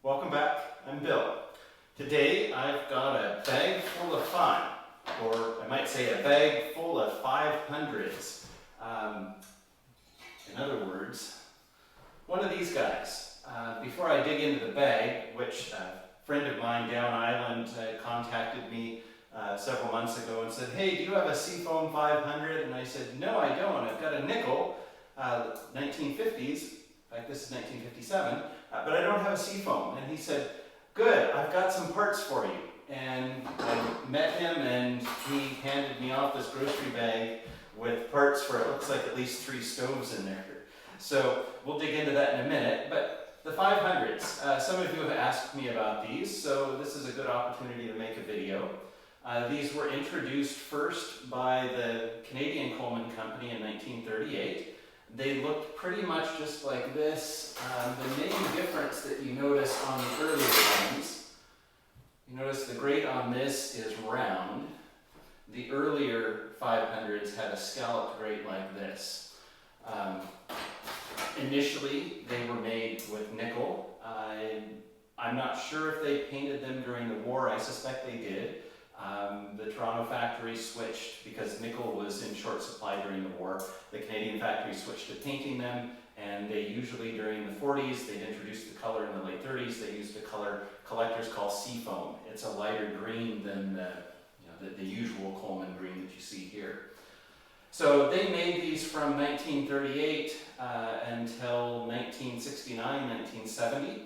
Welcome back, I'm Bill. Today I've got a bag full of fun, or I might say a bag full of 500s. In other words, one of these guys. Before I dig into the bag, which a friend of mine down island contacted me several months ago and said, "Hey, do you have a Seafoam 500? And I said, "No, I don't. I've got a nickel, 1950s. In fact, this is 1957, but I don't have a Seafoam." And he said, "Good, I've got some parts for you." And I met him and he handed me off this grocery bag with parts for, it looks like, at least 3 stoves in there. So we'll dig into that in a minute. But the 500s, some of you have asked me about these, so this is a good opportunity to make a video. These were introduced first by the Canadian Coleman company in 1938. They looked pretty much just like this. The main difference that you notice on the earlier ones, you notice the grate on this is round. The earlier 500s had a scalloped grate like this. Initially, they were made with nickel. I'm not sure if they painted them during the war. I suspect they did. The Toronto factory switched, because nickel was in short supply during the war, the Canadian factory switched to painting them, and they usually during the 40s, they'd introduced the color in the late 30s, they used a color collectors call Seafoam. It's a lighter green than the usual Coleman green that you see here. So they made these from 1938 until 1969, 1970.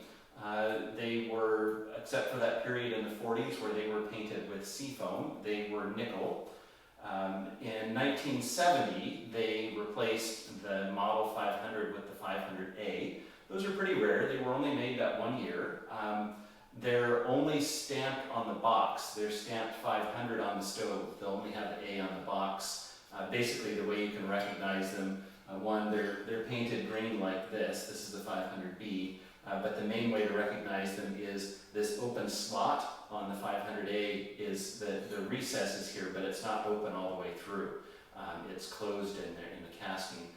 They were, except for that period in the 40s where they were painted with Seafoam, they were nickel. In 1970, they replaced the Model 500 with the 500A. Those are pretty rare. They were only made that 1 year. They're only stamped on the box. They're stamped 500 on the stove. They'll only have the A on the box. Basically, the way you can recognize them, one, they're painted green like this. This is the 500B. But the main way to recognize them is this open slot on the 500A is the recess is here, but it's not open all the way through. It's closed in there in the casting.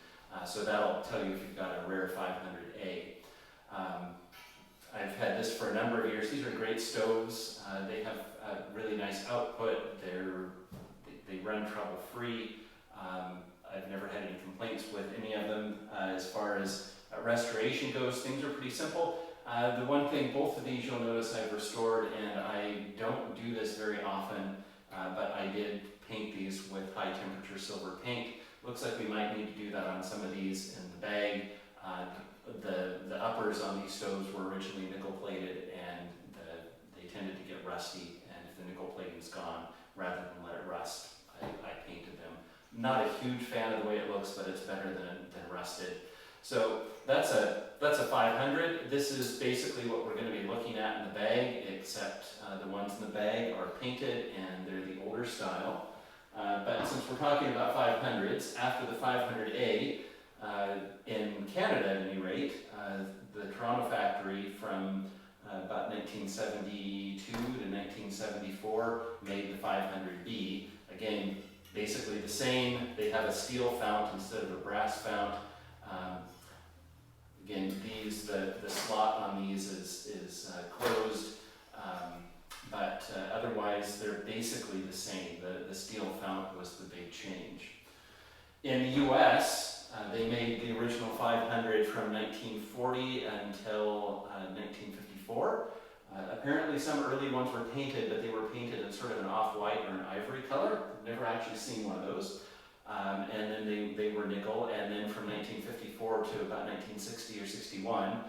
So that'll tell you if you've got a rare 500A. I've had this for a number of years. These are great stoves. They have a really nice output. They run trouble-free. I've never had any complaints with any of them. As far as restoration goes, things are pretty simple. The one thing, both of these you'll notice I've restored, and I don't do this very often, but I did paint these with high temperature silver paint. Looks like we might need to do that on some of these in the bag. The uppers on these stoves were originally nickel plated, and they tended to get rusty, and if the nickel plating's gone, rather than let it rust, I painted them. Not a huge fan of the way it looks, but it's better than rusted. So that's a 500. This is basically what we're going to be looking at in the bag, except the ones in the bag are painted and they're the older style. But since we're talking about 500s, after the 500A, in Canada at any rate, the Toronto factory from about 1972 to 1974 made the 500B. Again, basically the same. They have a steel fount instead of a brass fount. Again, the slot on these is closed, but otherwise they're basically the same. The steel fount was the big change. In the US, they made the original 500 from 1940 until 1954. Apparently some early ones were painted, but they were painted in sort of an off-white or an ivory color. I've never actually seen one of those. And then they were nickel, and then from 1954 to about 1960 or 61,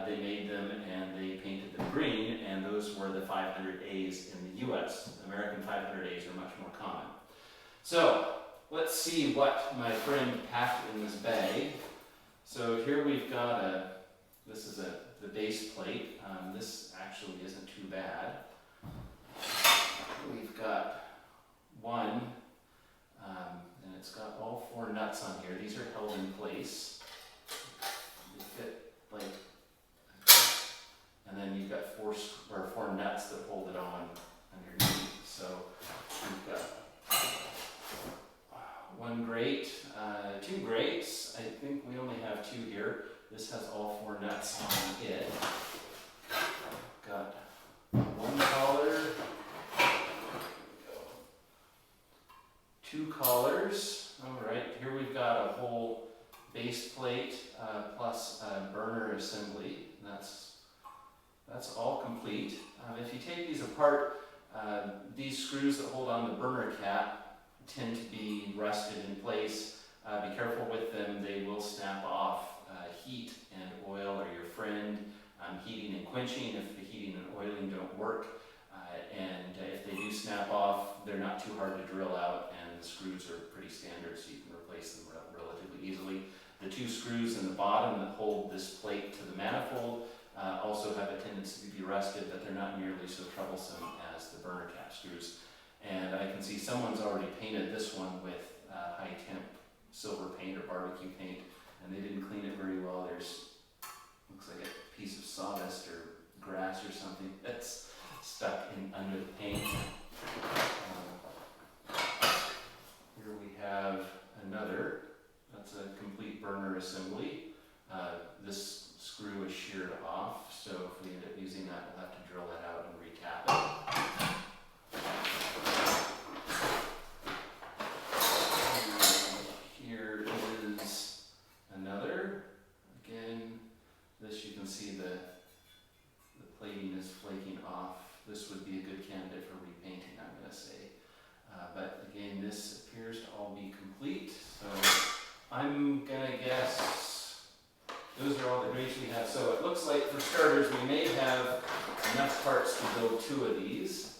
they made them and they painted them green, and those were the 500As in the US. American 500As are much more common. So let's see what my friend packed in this bag. So here we've got this is the base plate. This actually isn't too bad. We've got one. And it's got all 4 nuts on here. These are held in place. They fit like this. And then you've got 4 nuts that hold it on underneath. So we've got 1 grate, 2 grates. I think we only have 2 here. This has all 4 nuts on it. got one collar, two collars. All right, here we've got a whole base plate plus a burner assembly. That's all complete. If you take these apart, these screws that hold on the burner cap tend to be rusted in place. Be careful with them, they will snap off. Heat and oil are your friend. Heating and quenching if the heating and oiling don't work. And if they do snap off, they're not too hard to drill out, and the screws are pretty standard, so you can replace them relatively easily. The two screws in the bottom that hold this plate to the manifold also have a tendency to be rusted, but they're not nearly so troublesome as the burner cap screws. And I can see someone's already painted this one with high temp silver paint or barbecue paint, and they didn't clean it very well. Looks like a piece of sawdust or grass or something that's stuck in under the paint. Here we have another. That's a complete burner assembly. This screw is sheared off, so if we end up using that, we'll have to drill that out and recap it. Here is another. Again, this you can see the plating is flaking off. This would be a good candidate for repainting, I'm going to say. But again, this appears to all be complete, so I'm going to guess those are all the grease we have. So it looks like, for starters, we may have enough parts to build two of these.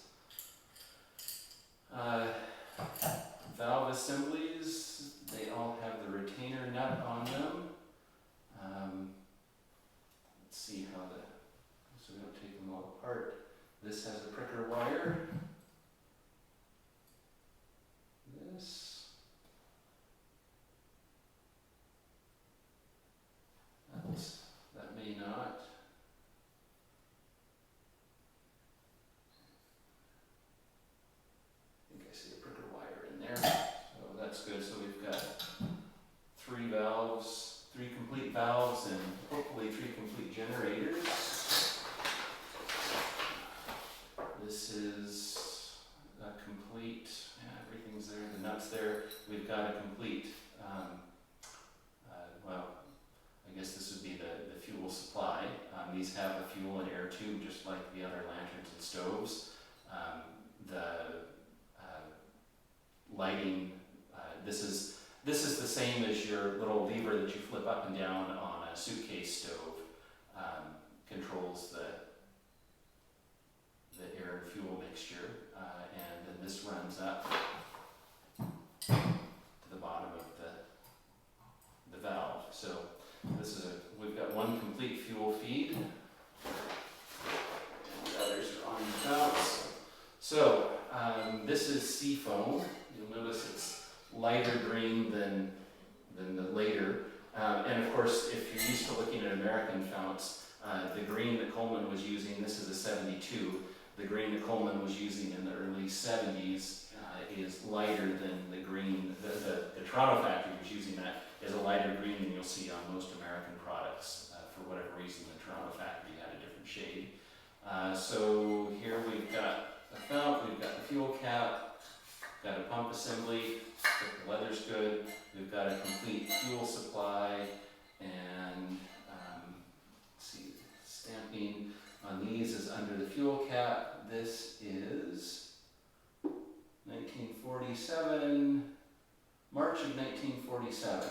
Valve assemblies, they all have the retainer nut on them. Let's see how so we don't take them all apart. This has a pricker wire. That may not. I think I see a pricker wire in there. So that's good. So we've got three complete valves, and hopefully three complete generators. This is a complete, everything's there, the nuts there. We've got a complete, well, I guess this would be the fuel supply. These have a fuel and air tube just like the other lanterns and stoves. The lighting, this is the same as your little lever that you flip up and down on a suitcase stove. Controls the air and fuel mixture, and then this runs up to the bottom of the valve. So we've got one complete fuel feed, and the others are on the valves. So this is sea foam. You'll notice it's lighter green than the later. And of course, if you're used to looking at American founts, the green that Coleman was using, this is a 72. The green that Coleman was using in the early 70s is lighter than the green. The Toronto factory was using that is a lighter green than you'll see on most American products. For whatever reason, the Toronto factory had a different shade. So here we've got a fount, we've got the fuel cap, got a pump assembly, the leather's good, we've got a complete fuel supply, and let's see, stamping on these is under the fuel cap. This is 1947, March of 1947.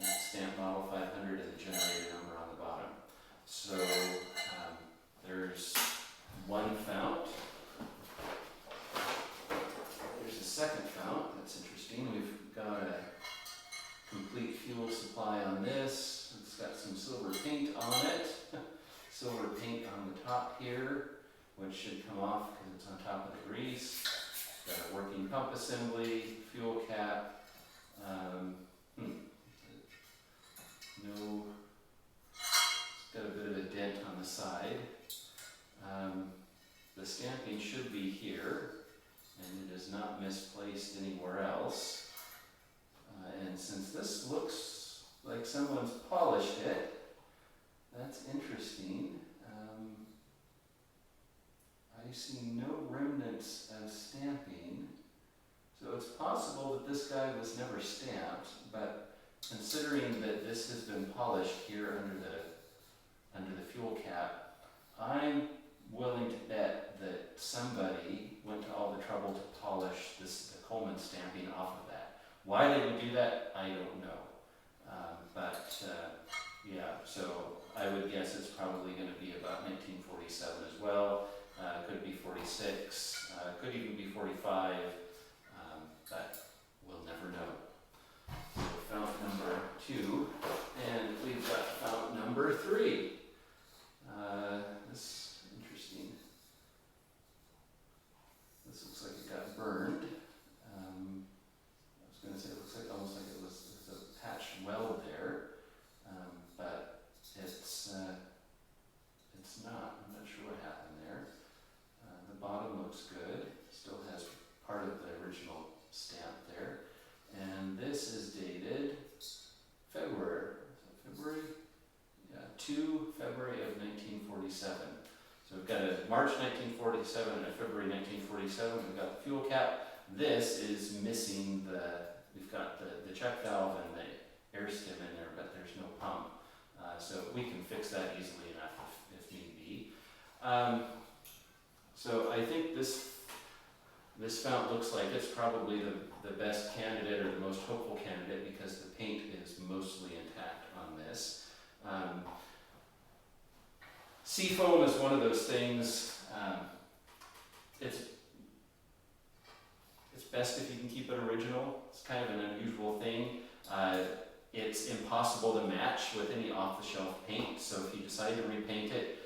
Stamp model 500 and the generator number on the bottom. So there's one fount. There's a second fount. That's interesting. We've got a complete fuel supply on this. It's got some silver paint on it. Silver paint on the top here, which should come off because it's on top of the grease. Got a working pump assembly, fuel cap. No, it's got a bit of a dent on the side. The stamping should be here, and it is not misplaced anywhere else. And since this looks like someone's polished it, that's interesting. I see no remnants of stamping. So it's possible that this guy was never stamped, but considering that this has been polished here under the fuel cap, I'm willing to bet that somebody went to all the trouble to polish the Coleman stamping off of that. Why they would do that, I don't know. Yeah, so I would guess it's probably going to be about 1947 as well. Could be 46, could even be 45, but we'll never know. So fount number 2, and we've got fount number 3. This is interesting. This looks like it got burned. I was going to say it looks like almost like it was a patched weld there, but it's not. I'm not sure what happened there. The bottom looks good. Still has part of the original stamp there, and this is dated February. Is it February? Yeah, 2 February of 1947. So we've got a March 1947 and a February 1947. We've got the fuel cap. This is missing we've got the check valve and the air stem in there, but there's no pump. So we can fix that easily enough if need be. So I think this fount looks like it's probably the best candidate or the most hopeful candidate because the paint is mostly intact on this. Seafoam is one of those things, it's best if you can keep it original. It's kind of an unusual thing. It's impossible to match with any off-the-shelf paint, so if you decide to repaint it,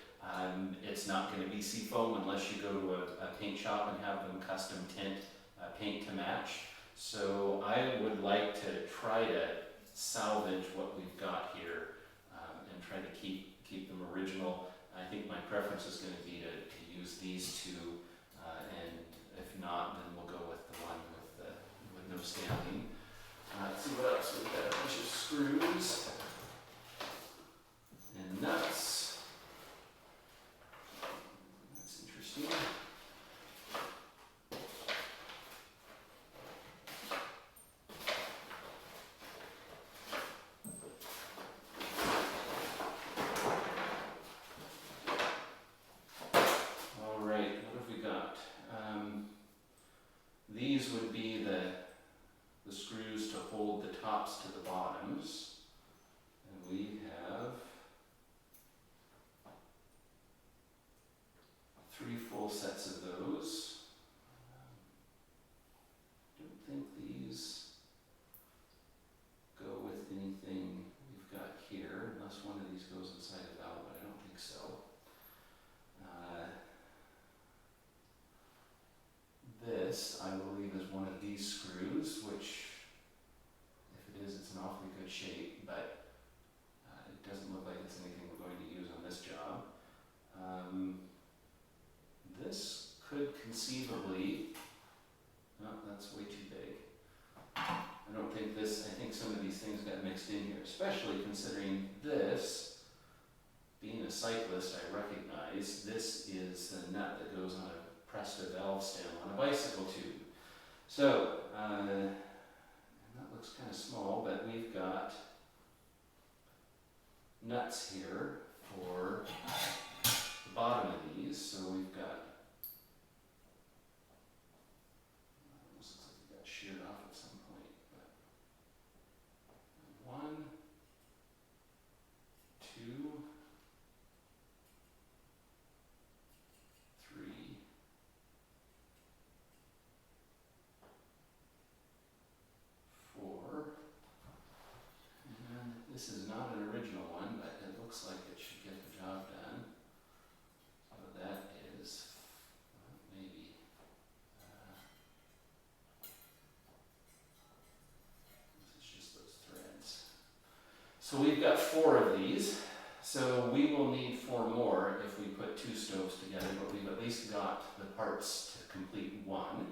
it's not going to be seafoam unless you go to a paint shop and have them custom tint paint to match. So I would like to try to salvage what we've got here and try to keep them original. I think my preference is going to be to use these two, and if not, then we'll go with the one with no stamping. Let's see what else. We've got a bunch of screws and nuts. That's interesting. All right, what have we got? These would be the screws to hold the tops to the bottoms, and we have 3 full sets of those. Don't think these go with anything we've got here, unless one of these goes inside a valve, but I don't think so. This, I believe, is one of these screws, which, if it is, it's in awfully good shape, but it doesn't look like it's anything we're going to use on this job. This could conceivably, no, that's way too big. I don't think this, I think some of these things got mixed in here, especially considering this, being a cyclist, I recognize this is the nut that goes on a pressed valve stem on a bicycle tube. So, and that looks kind of small, but we've got nuts here for the bottom of these. So we've got, almost looks like it got sheared off at some point, but 1, 2, 3, 4, and this is not an original one, but it looks like it should get the job done. So that is, maybe, this is just those threads. So we've got 4 of these, so we will need 4 more if we put 2 stoves together, but we've at least got the parts to complete 1.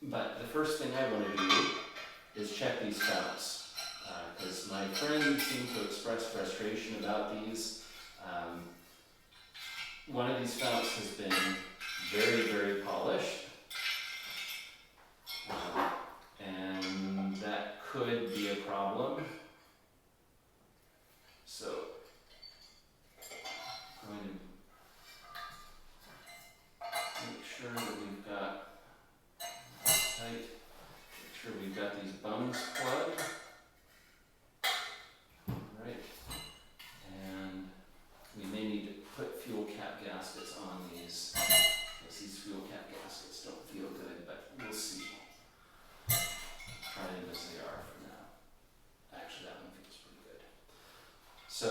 But the first thing I want to do is check these founts, because my friend seemed to express frustration about these. one of these founts has been very, very polished. And that could be a problem. So I'm going to make sure that we've got tight, make sure we've got these bungs plugged. Right. And we may need to put fuel cap gaskets on these, because these fuel cap gaskets don't feel good, but we'll see. Try them as they are for now. Actually, that one feels pretty good. So,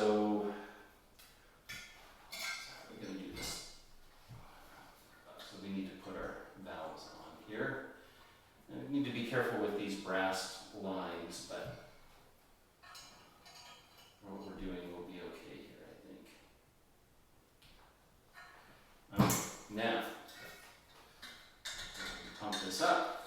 we're going to do this. So we need to put our valves on here. And we need to be careful with these brass lines, but what we're doing will be okay here, I think. Okay, now, pump this up.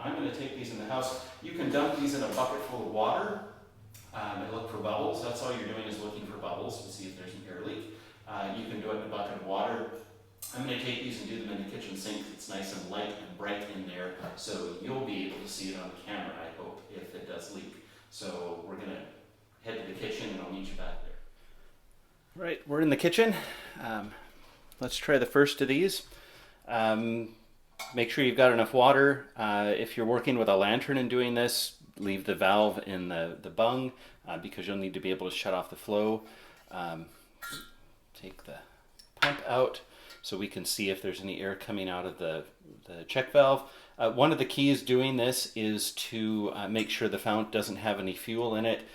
I'm going to take these in the house. You can dump these in a bucket full of water and look for bubbles. That's all you're doing is looking for bubbles to see if there's an air leak. You can do it in a bucket of water. I'm going to take these and do them in the kitchen sink. It's nice and light and bright in there, so you'll be able to see it on the camera, I hope, if it does leak. So we're going to head to the kitchen and I'll meet you back there. Right, we're in the kitchen. Let's try the first of these. Make sure you've got enough water. If you're working with a lantern and doing this, leave the valve in the bung because you'll need to be able to shut off the flow. Take the pump out so we can see if there's any air coming out of the check valve. One of the keys doing this is to make sure the fount doesn't have any fuel in it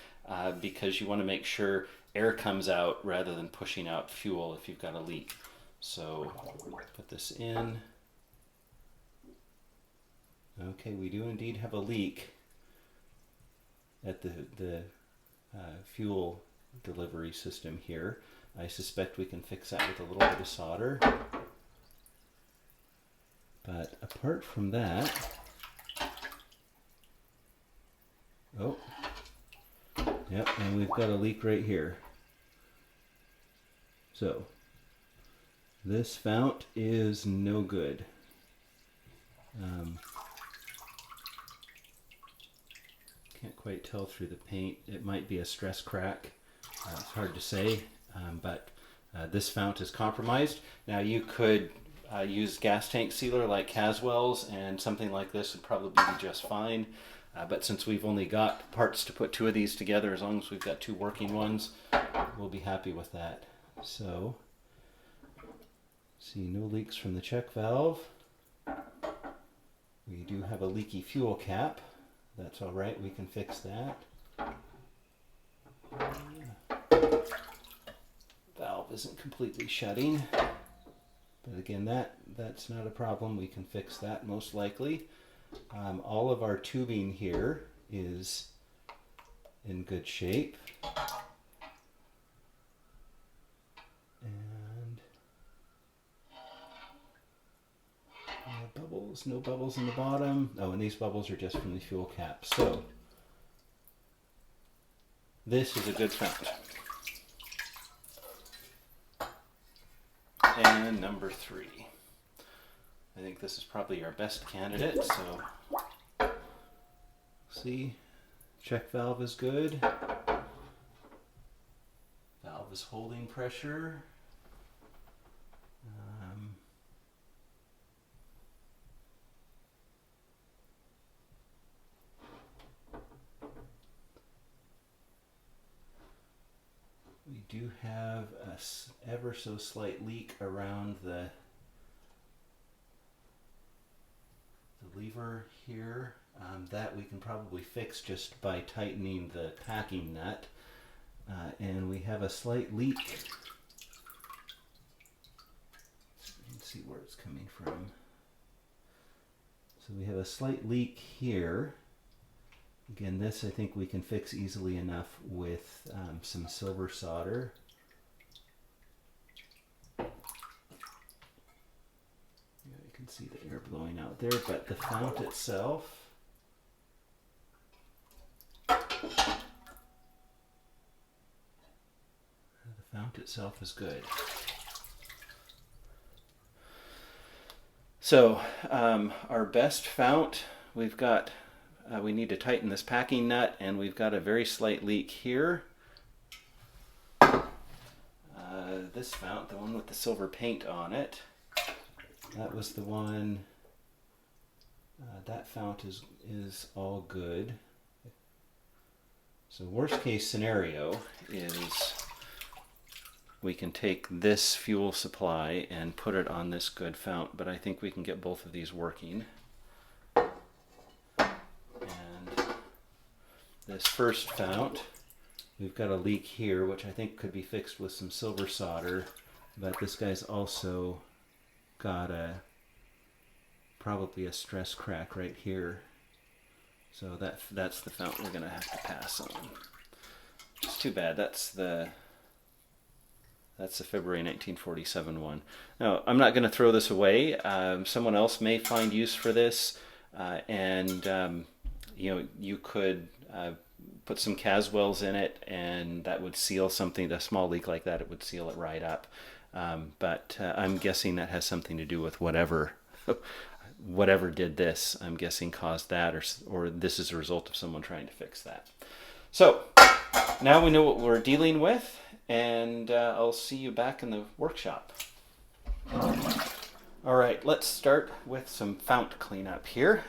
because you want to make sure air comes out rather than pushing out fuel if you've got a leak. So put this in. Okay, we do indeed have a leak at the fuel delivery system here. I suspect we can fix that with a little bit of solder. But apart from that, oh, yep, and we've got a leak right here. So, this fount is no good. Can't quite tell through the paint. It might be a stress crack. It's hard to say, but this fount is compromised. Now you could use gas tank sealer like Caswell's, and something like this would probably be just fine. But since we've only got parts to put two of these together, as long as we've got two working ones, we'll be happy with that. So, see, no leaks from the check valve. We do have a leaky fuel cap. That's all right, we can fix that. Valve isn't completely shutting, but again, that's not a problem. We can fix that most likely. All of our tubing here is in good shape. And bubbles, no bubbles in the bottom. Oh, and these bubbles are just from the fuel cap. So this is a good fount. And number 3. I think this is probably our best candidate. So see, check valve is good. Valve is holding pressure. We do have a ever so slight leak around the lever here. That we can probably fix just by tightening the packing nut. And we have a slight leak. You can see where it's coming from. So we have a slight leak here. Again, this I think we can fix easily enough with some silver solder. Yeah, you can see the air blowing out there, but the fount itself, is good. So our best fount, we've got, we need to tighten this packing nut, and we've got a very slight leak here. This fount, the one with the silver paint on it, that was the one, that fount is all good. So worst case scenario is we can take this fuel supply and put it on this good fount, but I think we can get both of these working. And this first fount, we've got a leak here, which I think could be fixed with some silver solder, but this guy's also got probably a stress crack right here. So that's the fount we're gonna have to pass on. It's too bad. That's the February 1947 one. Now, I'm not going to throw this away. Someone else may find use for this, and you could put some Caswells in it, and that would seal something. A small leak like that, it would seal it right up. But I'm guessing that has something to do with whatever did this. I'm guessing caused that, or this is a result of someone trying to fix that. So now we know what we're dealing with, and I'll see you back in the workshop. All right, let's start with some fount cleanup here.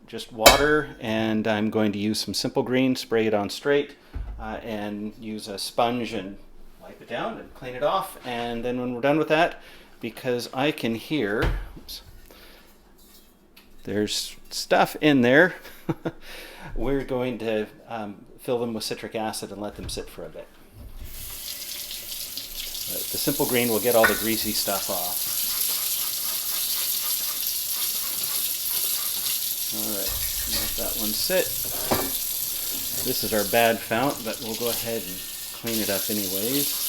Just water, and I'm going to use some Simple Green, spray it on straight, and use a sponge and wipe it down and clean it off. And then when we're done with that, because I can hear, oops, there's stuff in there, we're going to fill them with citric acid and let them sit for a bit. The Simple Green will get all the greasy stuff off. Alright, let that one sit. This is our bad fount, but we'll go ahead and clean it up anyways.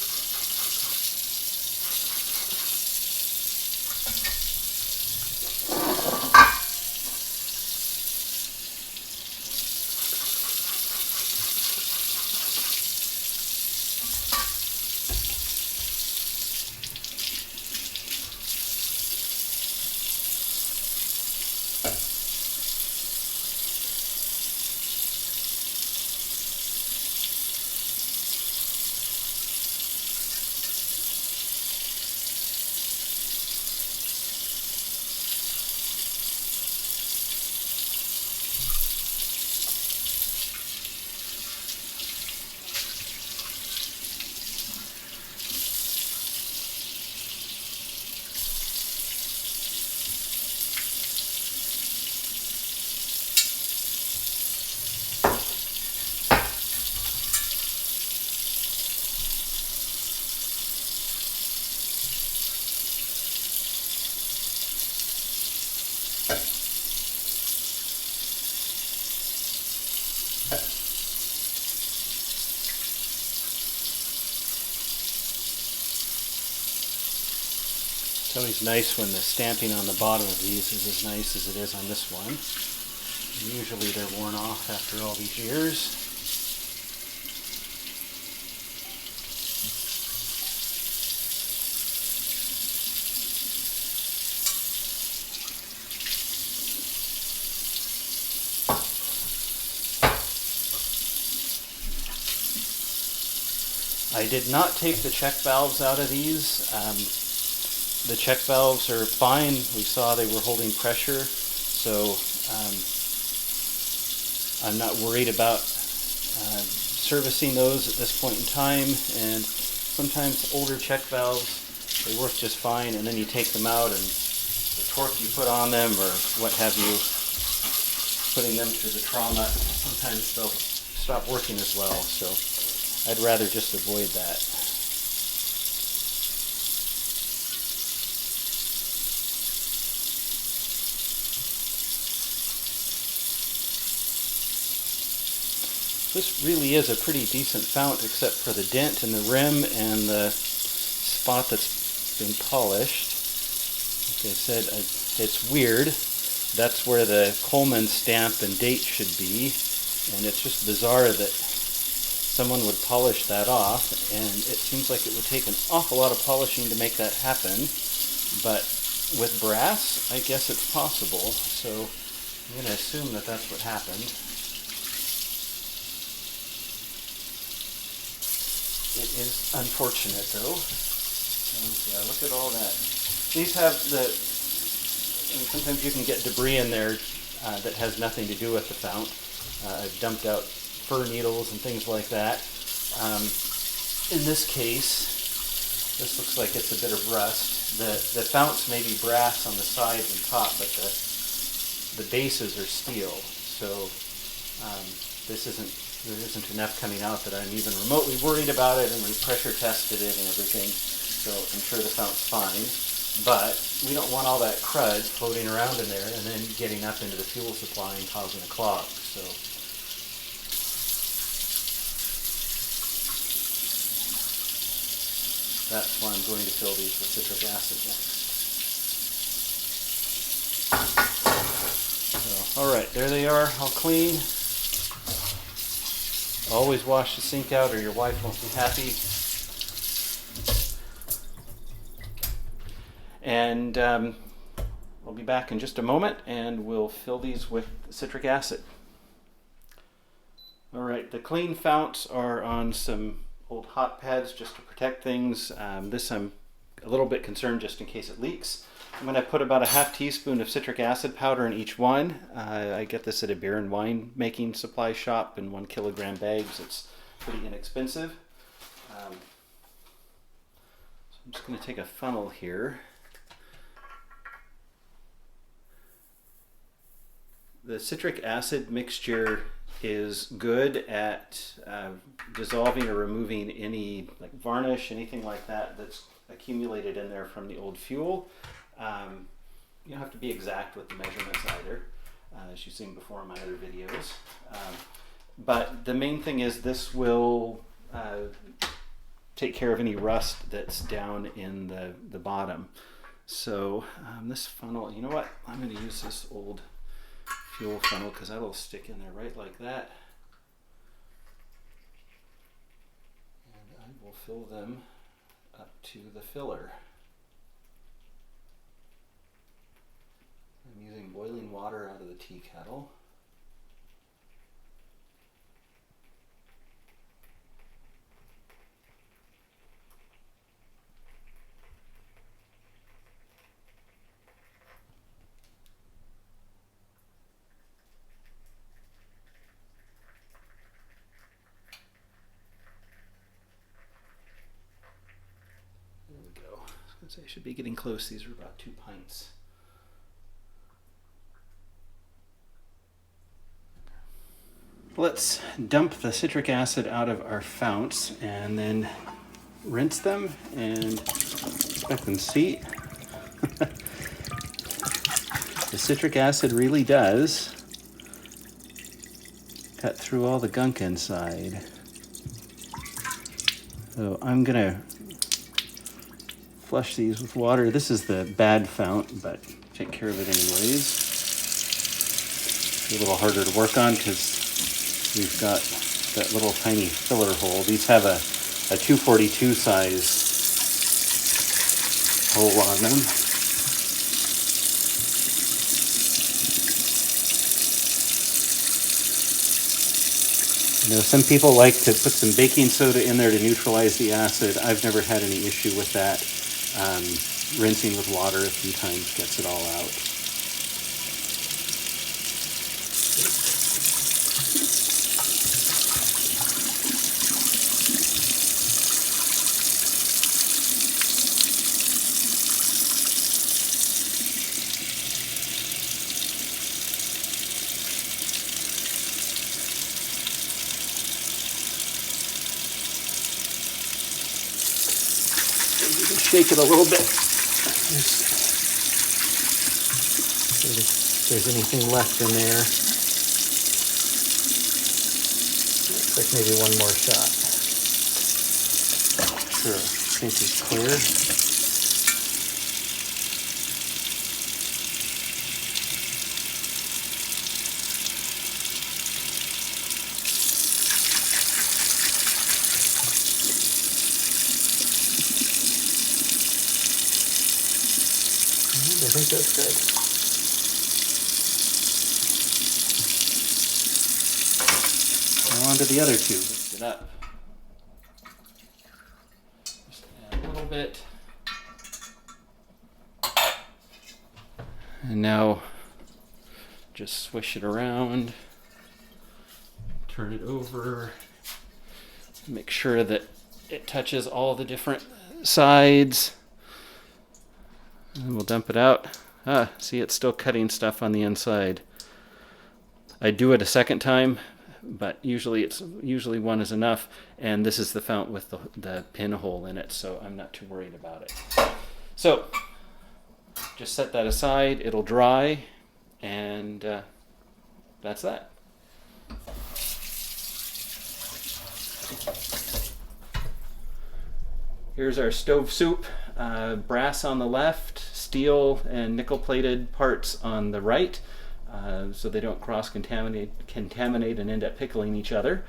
It's always nice when the stamping on the bottom of these is as nice as it is on this one. Usually they're worn off after all these years. I did not take the check valves out of these. The check valves are fine. We saw they were holding pressure, so I'm not worried about servicing those at this point in time. And sometimes older check valves, they work just fine, and then you take them out and the torque you put on them or what have you, putting them through the trauma, sometimes they'll stop working as well. So I'd rather just avoid that. This really is a pretty decent fount, except for the dent in the rim and the spot that's been polished. Like I said, it's weird. That's where the Coleman stamp and date should be, and it's just bizarre that someone would polish that off, and it seems like it would take an awful lot of polishing to make that happen, but with brass, I guess it's possible, so I'm going to assume that that's what happened. It is unfortunate, though. And yeah, look at all that. These have sometimes you can get debris in there that has nothing to do with the fount. I've dumped out fir needles and things like that. In this case, this looks like it's a bit of rust. The founts may be brass on the sides and top, but the bases are steel. So there isn't enough coming out that I'm even remotely worried about it, and we pressure tested it and everything. So I'm sure the fount's fine. But we don't want all that crud floating around in there and then getting up into the fuel supply and causing a clog. So that's why I'm going to fill these with citric acid next. So, all right, there they are, all clean. Always wash the sink out or your wife won't be happy. And I'll be back in just a moment and we'll fill these with citric acid. All right, the clean founts are on some old hot pads just to protect things. This I'm a little bit concerned just in case it leaks. I'm going to put about a half teaspoon of citric acid powder in each one. I get this at a beer and wine making supply shop in 1 kilogram bags. It's pretty inexpensive. So I'm just going to take a funnel here. The citric acid mixture is good at dissolving or removing any like varnish, anything like that that's accumulated in there from the old fuel. You don't have to be exact with the measurements either, as you've seen before in my other videos. But the main thing is this will take care of any rust that's down in the bottom. So this funnel, you know what? I'm going to use this old fuel funnel because that'll stick in there right like that. And I will fill them up to the filler. I'm using boiling water out of the tea kettle. I should be getting close. These are about 2 pints. Let's dump the citric acid out of our founts and then rinse them and let them seat. The citric acid really does cut through all the gunk inside. So I'm gonna flush these with water. This is the bad fount, but take care of it anyways. It's a little harder to work on because we've got that little tiny filler hole. These have a 242 size hole on them. You know, some people like to put some baking soda in there to neutralize the acid. I've never had any issue with that. Rinsing with water a few times gets it all out. Shake it a little bit. If there's anything left in there. Like maybe one more shot. Sure, I think it's clear. I think that's good. Now on to the other two. Mix it up. Just add a little bit. And now just swish it around. Turn it over. Make sure that it touches all the different sides. And we'll dump it out. See, it's still cutting stuff on the inside. I do it a second time, but usually one is enough. And this is the fount with the pinhole in it, so I'm not too worried about it. So just set that aside. It'll dry, and that's that. Here's our stove soup. Brass on the left, steel and nickel plated parts on the right, so they don't cross contaminate and end up pickling each other.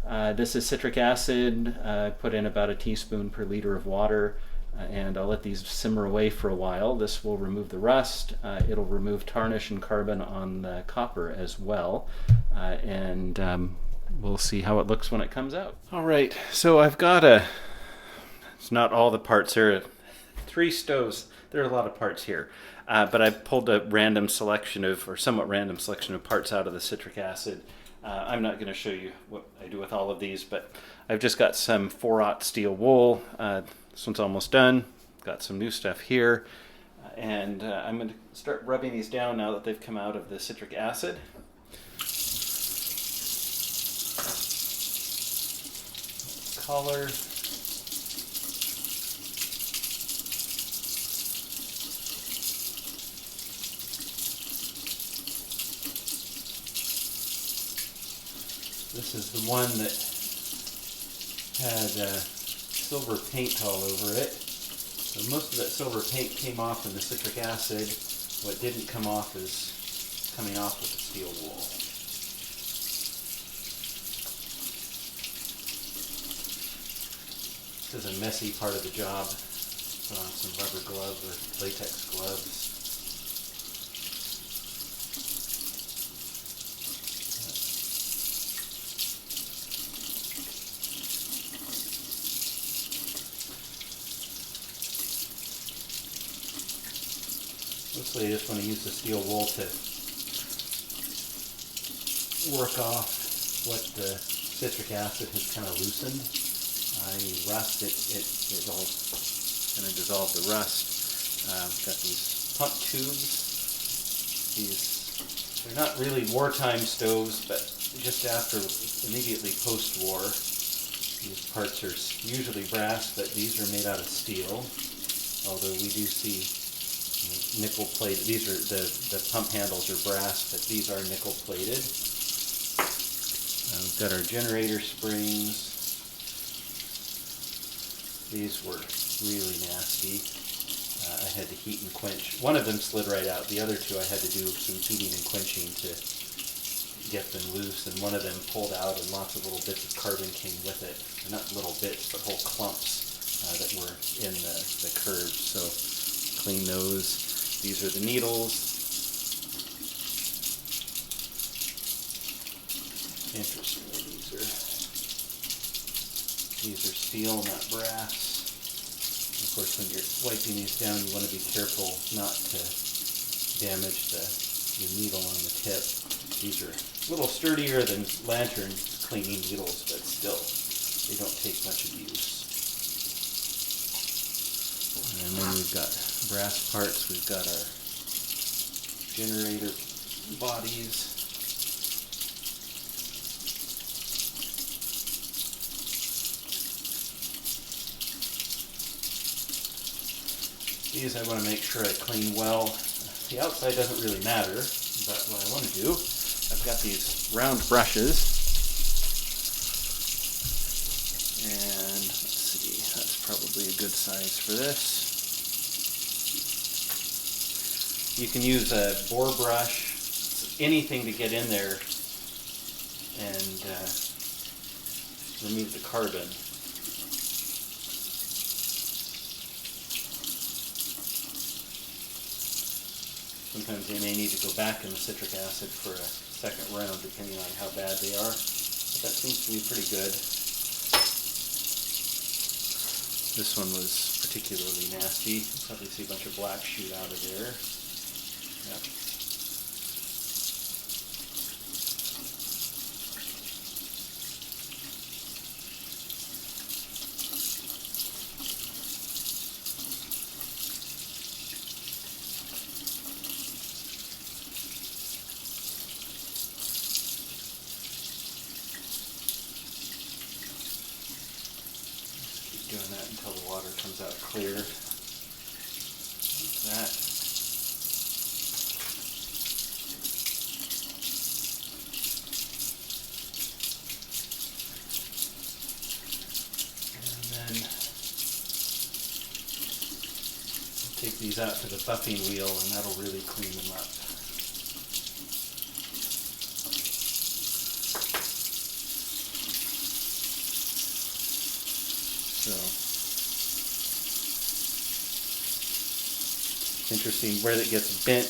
This is citric acid. Put in about a teaspoon per liter of water, and I'll let these simmer away for a while. This will remove the rust. It'll remove tarnish and carbon on the copper as well, and we'll see how it looks when it comes out. All right, so I've got it's not all the parts here. 3 stoves. There are a lot of parts here, but I pulled a random selection of, or somewhat random selection of parts out of the citric acid. I'm not going to show you what I do with all of these, but I've just got some 4/0 steel wool. This one's almost done. Got some new stuff here, and I'm going to start rubbing these down now that they've come out of the citric acid. Color. This is the one that had silver paint all over it. So most of that silver paint came off in the citric acid. What didn't come off is coming off with the steel wool. This is a messy part of the job. Put on some rubber gloves or latex gloves. Mostly I just want to use the steel wool to work off what the citric acid has kind of loosened. Any rust, it'll kind of dissolve the rust. Got these pump tubes. They're not really wartime stoves, but just after, immediately post-war. These parts are usually brass, but these are made out of steel. Although we do see nickel plated. These are the pump handles are brass, but these are nickel plated. We've got our generator springs. These were really nasty. I had to heat and quench. One of them slid right out. The other two I had to do some heating and quenching to get them loose, and one of them pulled out and lots of little bits of carbon came with it. Not little bits, but whole clumps that were in the curves. So clean those. These are the needles. Interestingly, these are steel, not brass. Of course, when you're wiping these down, you want to be careful not to damage the needle on the tip. These are a little sturdier than lantern cleaning needles, but still, they don't take much abuse. And then we've got brass parts. We've got our generator bodies. These I want to make sure I clean well. The outside doesn't really matter, but what I want to do, I've got these round brushes. probably a good size for this. You can use a bore brush, anything to get in there and remove the carbon. Sometimes they may need to go back in the citric acid for a second round depending on how bad they are. But that seems to be pretty good. This one was particularly nasty. You probably see a bunch of black shoot out of there. Yep. Doing that until the water comes out clear. Like that. And then we'll take these out to the buffing wheel and that'll really clean them up. So, it's interesting where it gets bent,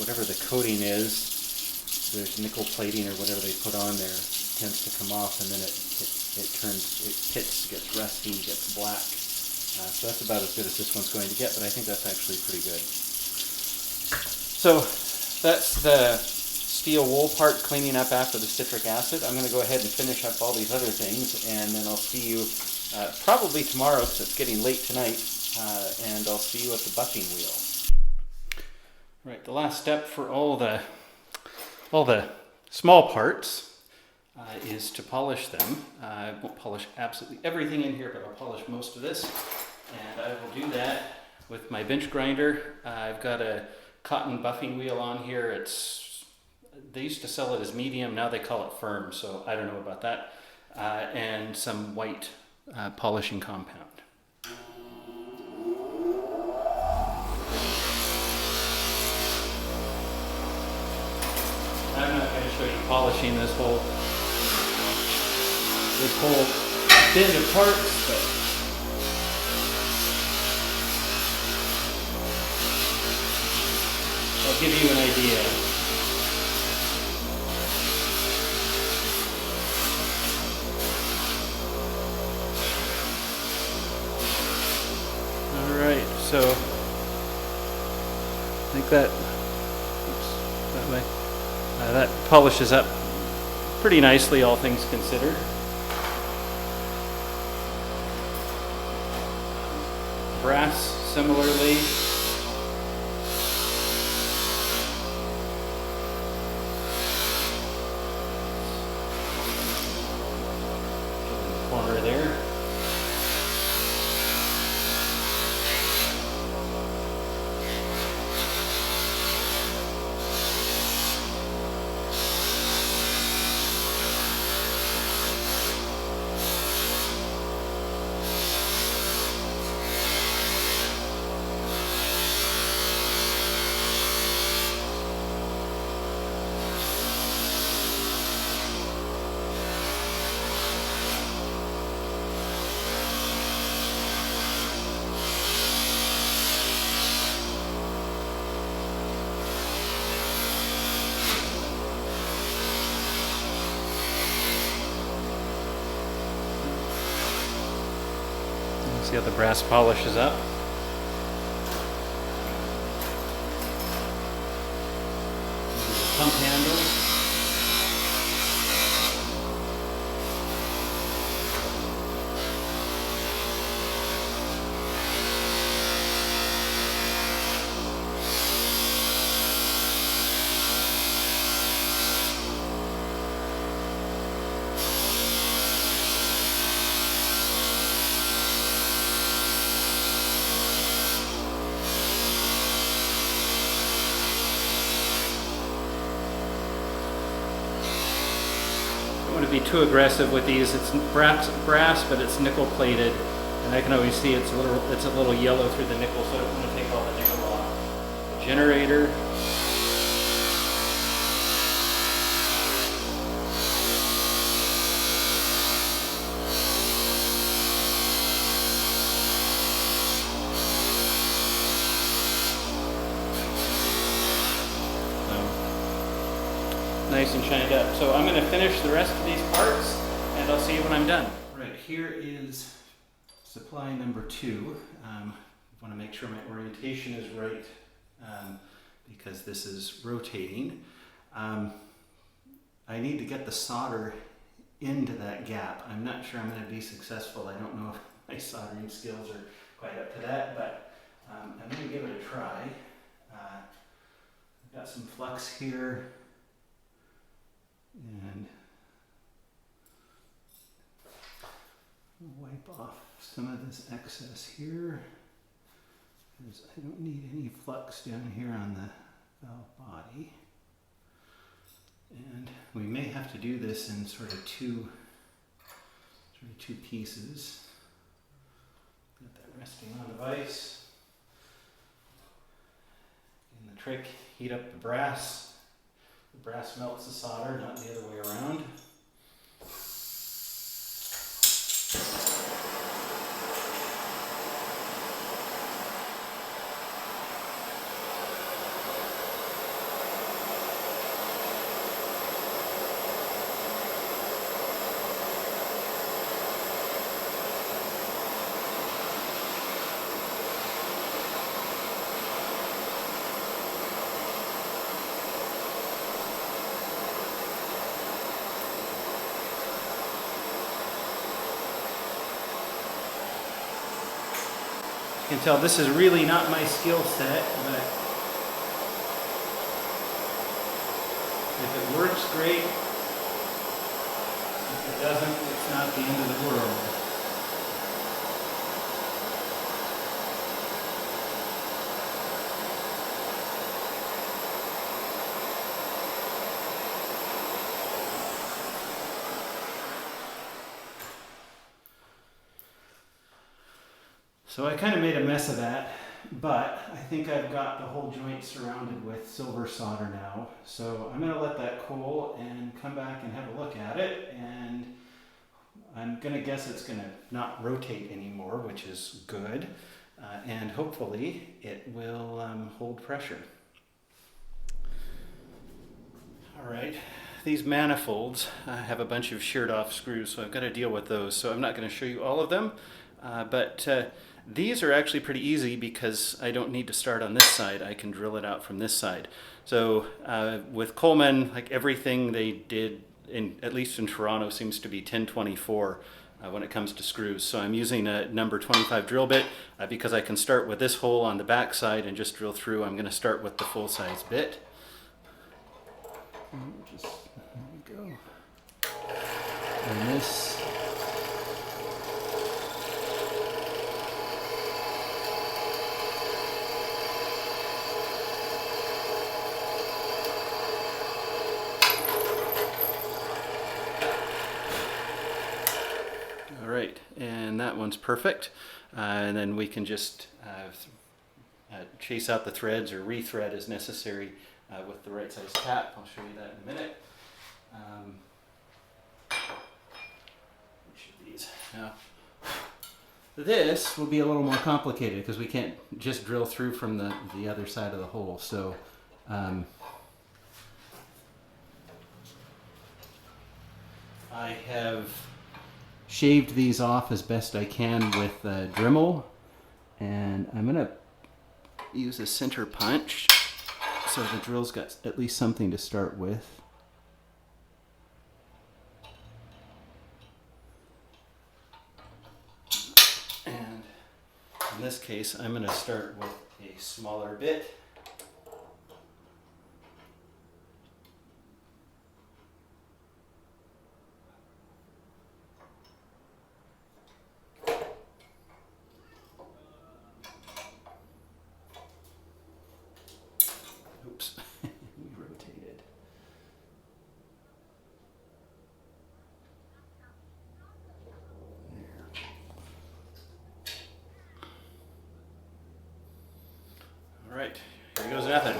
whatever the coating is, there's nickel plating or whatever they put on there tends to come off, and then it pits, gets rusty, gets black. So that's about as good as this one's going to get, but I think that's actually pretty good. So that's the steel wool part cleaning up after the citric acid. I'm going to go ahead and finish up all these other things, and then I'll see you probably tomorrow, because it's getting late tonight, and I'll see you at the buffing wheel. Right, the last step for all the small parts is to polish them. I won't polish absolutely everything in here, but I'll polish most of this, and I will do that with my bench grinder. I've got a cotton buffing wheel on here. They used to sell it as medium, now they call it firm, so I don't know about that, and some white polishing compound. I'm not going to show you polishing this whole bin of parts, but I'll give you an idea. Alright, so I think that way. That polishes up pretty nicely, all things considered. Brass, similarly. Corner there. See how the brass polishes up. Pump handle. Don't want to be too aggressive with these. It's brass, but it's nickel plated, And I can always see it's a little yellow through the nickel, so I'm going to take all the nickel off. The generator. Nice and shined up. So I'm going to finish the rest of these parts and I'll see you when I'm done. Right, here is supply number 2. I want to make sure my orientation is right because this is rotating. I need to get the solder into that gap. I'm not sure I'm going to be successful. I don't know if my soldering skills are quite up to that, but I'm going to give it a try. I've got some flux here. And wipe off some of this excess here, because I don't need any flux down here on the valve body. And we may have to do this in sort of two pieces. Got that resting on the vise. And the trick, heat up the brass. The brass melts the solder, not the other way around. You can tell this is really not my skill set, but if it works, great. If it doesn't, it's not the end of the world. So I kind of made a mess of that, but I think I've got the whole joint surrounded with silver solder now. So I'm going to let that cool and come back and have a look at it. And I'm going to guess it's going to not rotate anymore, which is good. And hopefully it will hold pressure. All right. These manifolds have a bunch of sheared off screws, so I've got to deal with those. So I'm not going to show you all of them, but these are actually pretty easy because I don't need to start on this side. I can drill it out from this side. So with Coleman, like everything they did, at least in Toronto, seems to be 1024 when it comes to screws. So I'm using a number 25 drill bit because I can start with this hole on the back side and just drill through. I'm going to start with the full size bit. Just, there we go. And this. Right, and that one's perfect. And then we can just chase out the threads or rethread as necessary with the right size tap. I'll show you that in a minute. Which of these? Now, this will be a little more complicated because we can't just drill through from the other side of the hole. So I have shaved these off as best I can with a Dremel, and I'm going to use a center punch so the drill's got at least something to start with. And in this case, I'm going to start with a smaller bit. Oops, we rotated. There. All right, here goes nothing.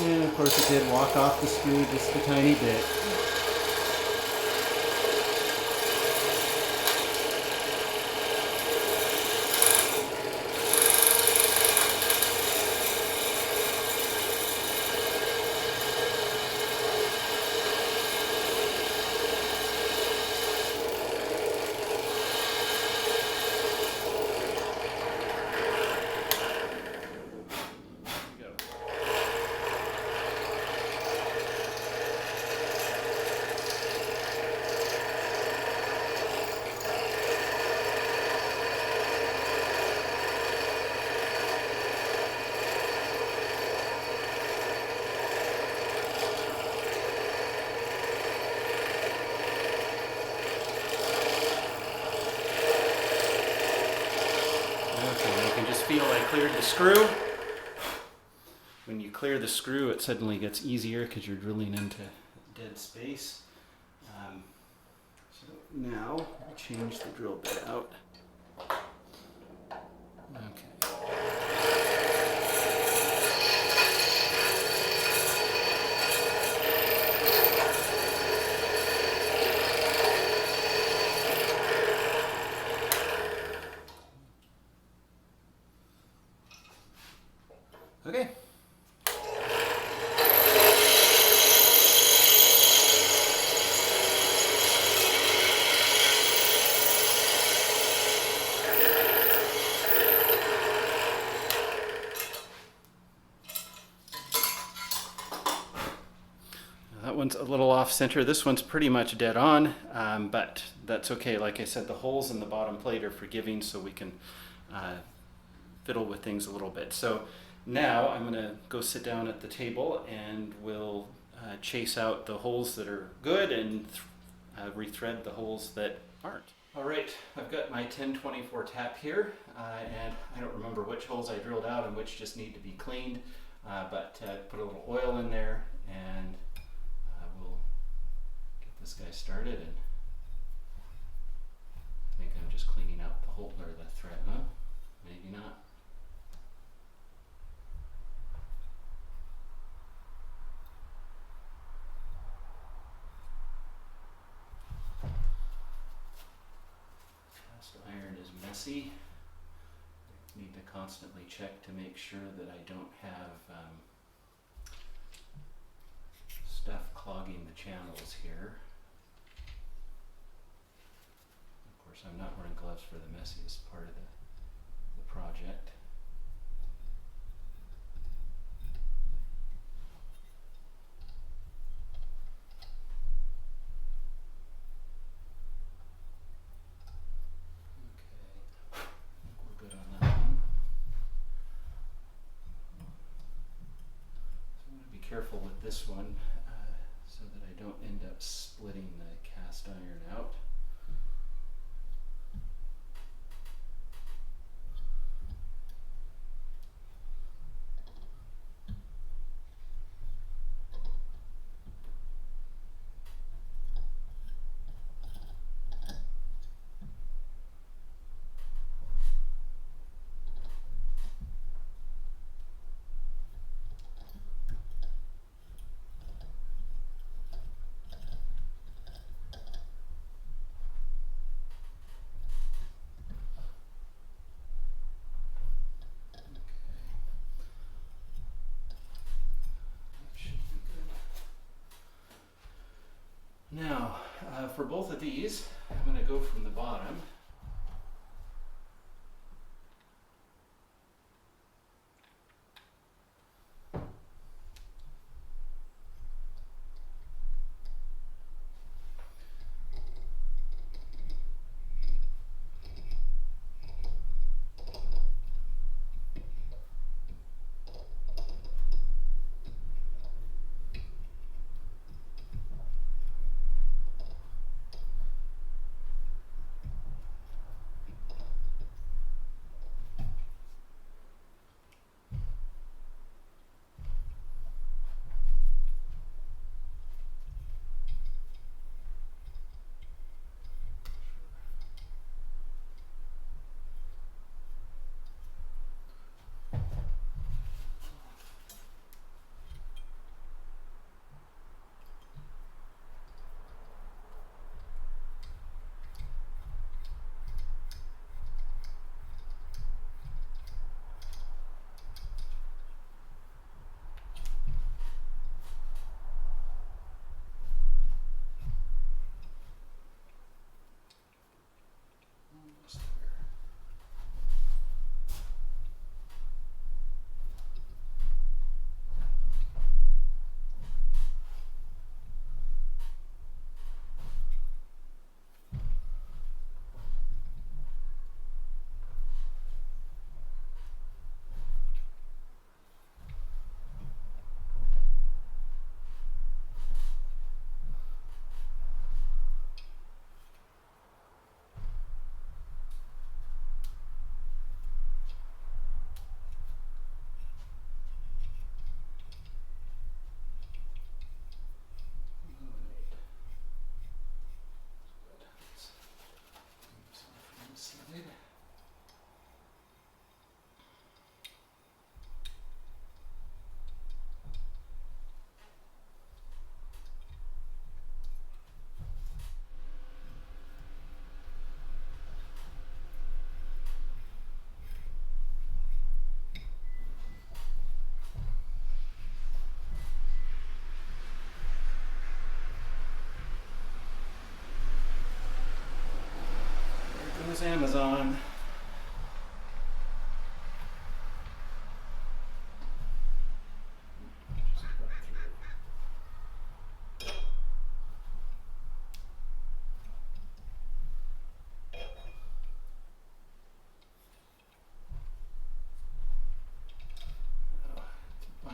And of course it did walk off the screw just a tiny bit. Okay, you can just feel I cleared the screw. When you clear the screw, it suddenly gets easier because you're drilling into dead space. So now I'll change the drill bit out. Okay. Okay. That one's a little off center. This one's pretty much dead on, but that's okay. Like I said, the holes in the bottom plate are forgiving, so we can fiddle with things a little bit. So now I'm going to go sit down at the table and we'll chase out the holes that are good and rethread the holes that aren't. All right, I've got my 1024 tap here, and I don't remember which holes I drilled out and which just need to be cleaned, but put a little oil in there and we'll get this guy started. And I think I'm just cleaning out the hole or the thread, huh? Maybe not. Cast iron is messy. I need to constantly check to make sure that I don't have stuff clogging the channels here. Of course, I'm not wearing gloves for the messiest part of the project. Careful with this one so that I don't end up splitting the cast iron out. Now, for both of these, I'm going to go from the bottom.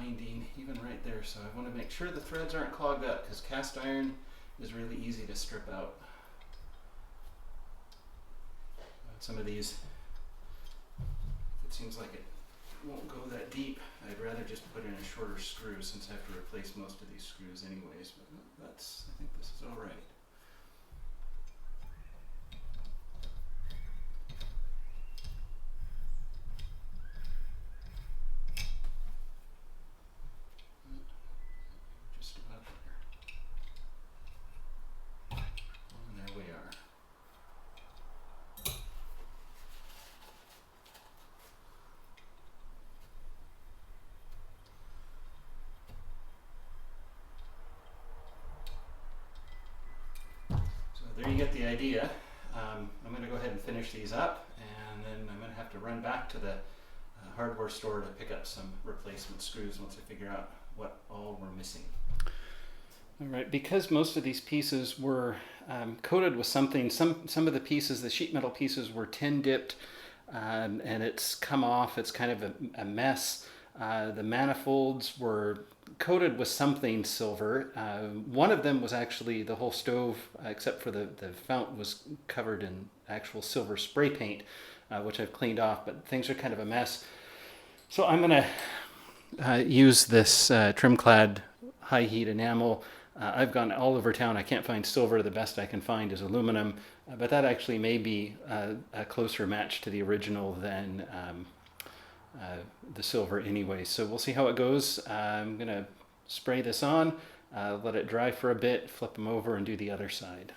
binding even right there, so I want to make sure the threads aren't clogged up because cast iron is really easy to strip out. Some of these, it seems like it won't go that deep. I'd rather just put in a shorter screw since I have to replace most of these screws anyways, but I think this is all right. Just about there. And there we are. There you get the idea. I'm going to go ahead and finish these up, and then I'm going to have to run back to the hardware store to pick up some replacement screws once I figure out what all we're missing. All right, because most of these pieces were coated with something, some of the pieces, the sheet metal pieces were tin dipped, and it's come off, it's kind of a mess. The manifolds were coated with something silver. One of them was actually the whole stove, except for the fount, was covered in actual silver spray paint, which I've cleaned off, but things are kind of a mess. So I'm going to use this trim-clad high heat enamel. I've gone all over town. I can't find silver. The best I can find is aluminum, but that actually may be a closer match to the original than the silver anyway. So we'll see how it goes. I'm going to spray this on, let it dry for a bit, flip them over, and do the other side.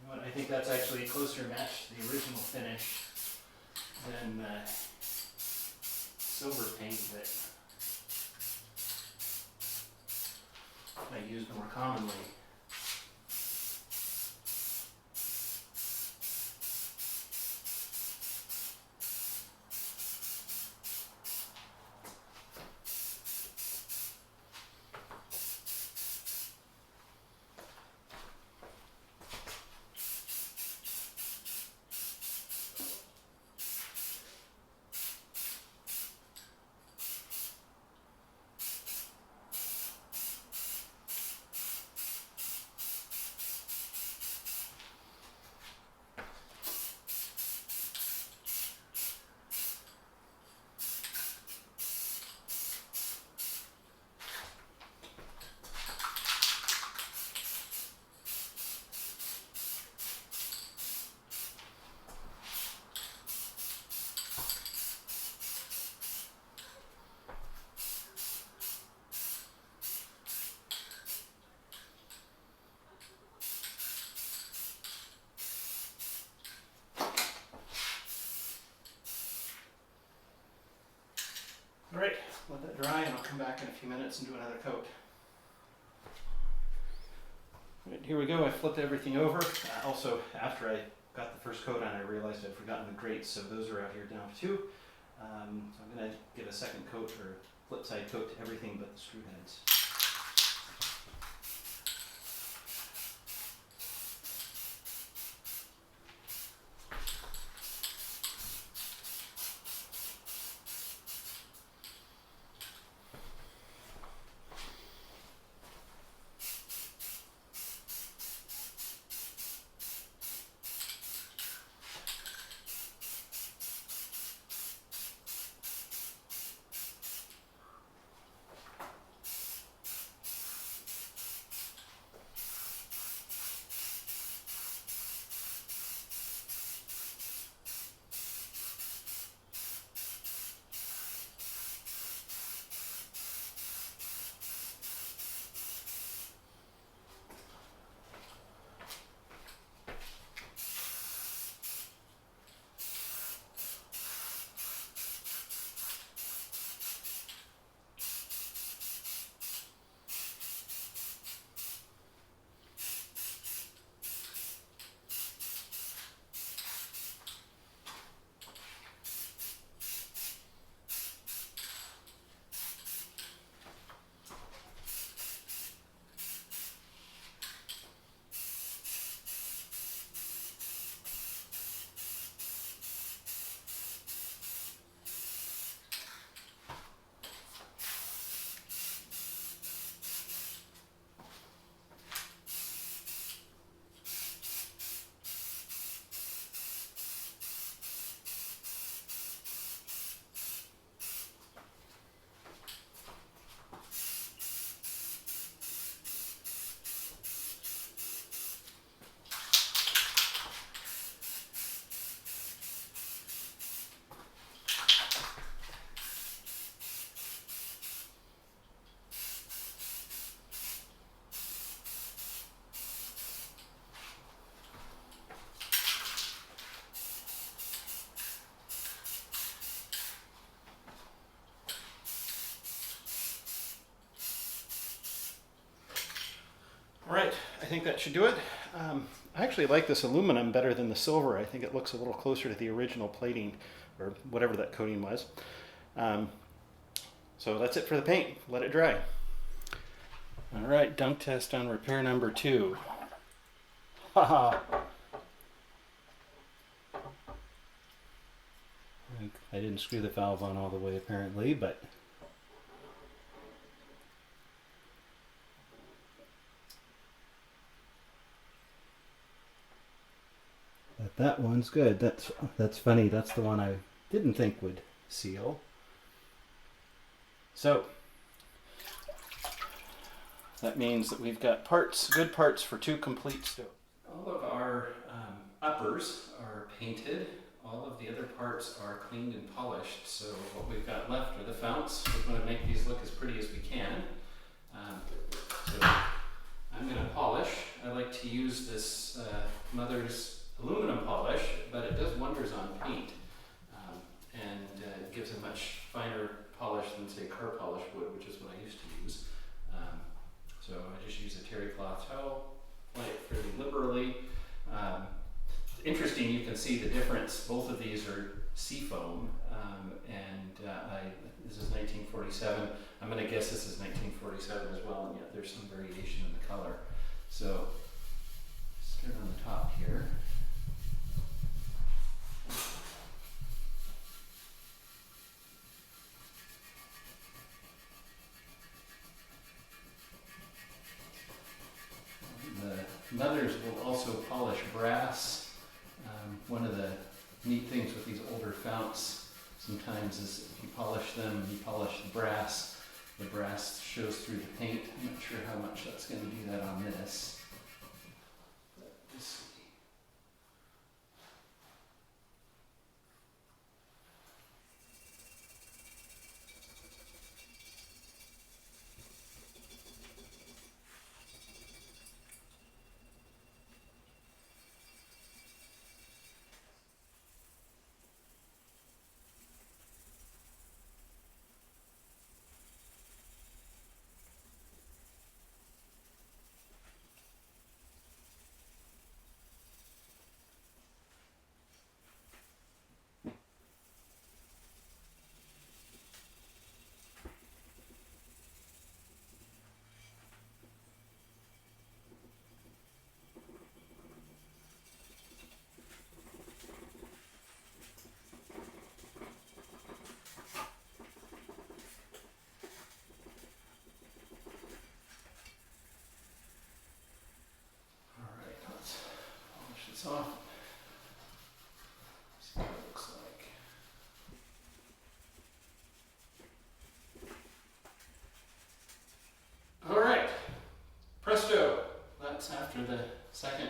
You know what, I think that's actually a closer match to the original finish than silver paint that I use more commonly. All right, let that dry and I'll come back in a few minutes and do another coat. All right, here we go. I flipped everything over. Also, after I got the first coat on, I realized I'd forgotten the grates, so those are out here now too. So I'm going to give a second coat or flip side coat to everything but the screw heads. right, I think that should do it. I actually like this aluminum better than the silver. I think it looks a little closer to the original plating, or whatever that coating was. So that's it for the paint. Let it dry. All right, dunk test on repair number 2. Haha. I didn't screw the valve on all the way apparently, but that one's good. That's funny. That's the one I didn't think would seal. So that means that we've got good parts for 2 complete stoves. All of our uppers are painted. All of the other parts are cleaned and polished. So what we've got left are the founts. We're going to make these look as pretty as we can. So I'm going to polish. I like to use this Mother's aluminum polish, but it does wonders on paint. And it gives a much finer polish than, say, car polish would, which is what I used to use. So I just use a terry cloth towel, apply it fairly liberally. It's interesting, you can see the difference. Both of these are seafoam, this is 1947. I'm going to guess this is 1947 as well, and yet there's some variation in the color. So start on the top here. The mothers will also polish brass. One of the neat things with these older founts sometimes is if you polish them, you polish the brass shows through the paint. I'm not sure how much that's going to do that on this. But let's see. Off. See what it looks like. All right, presto. That's after the second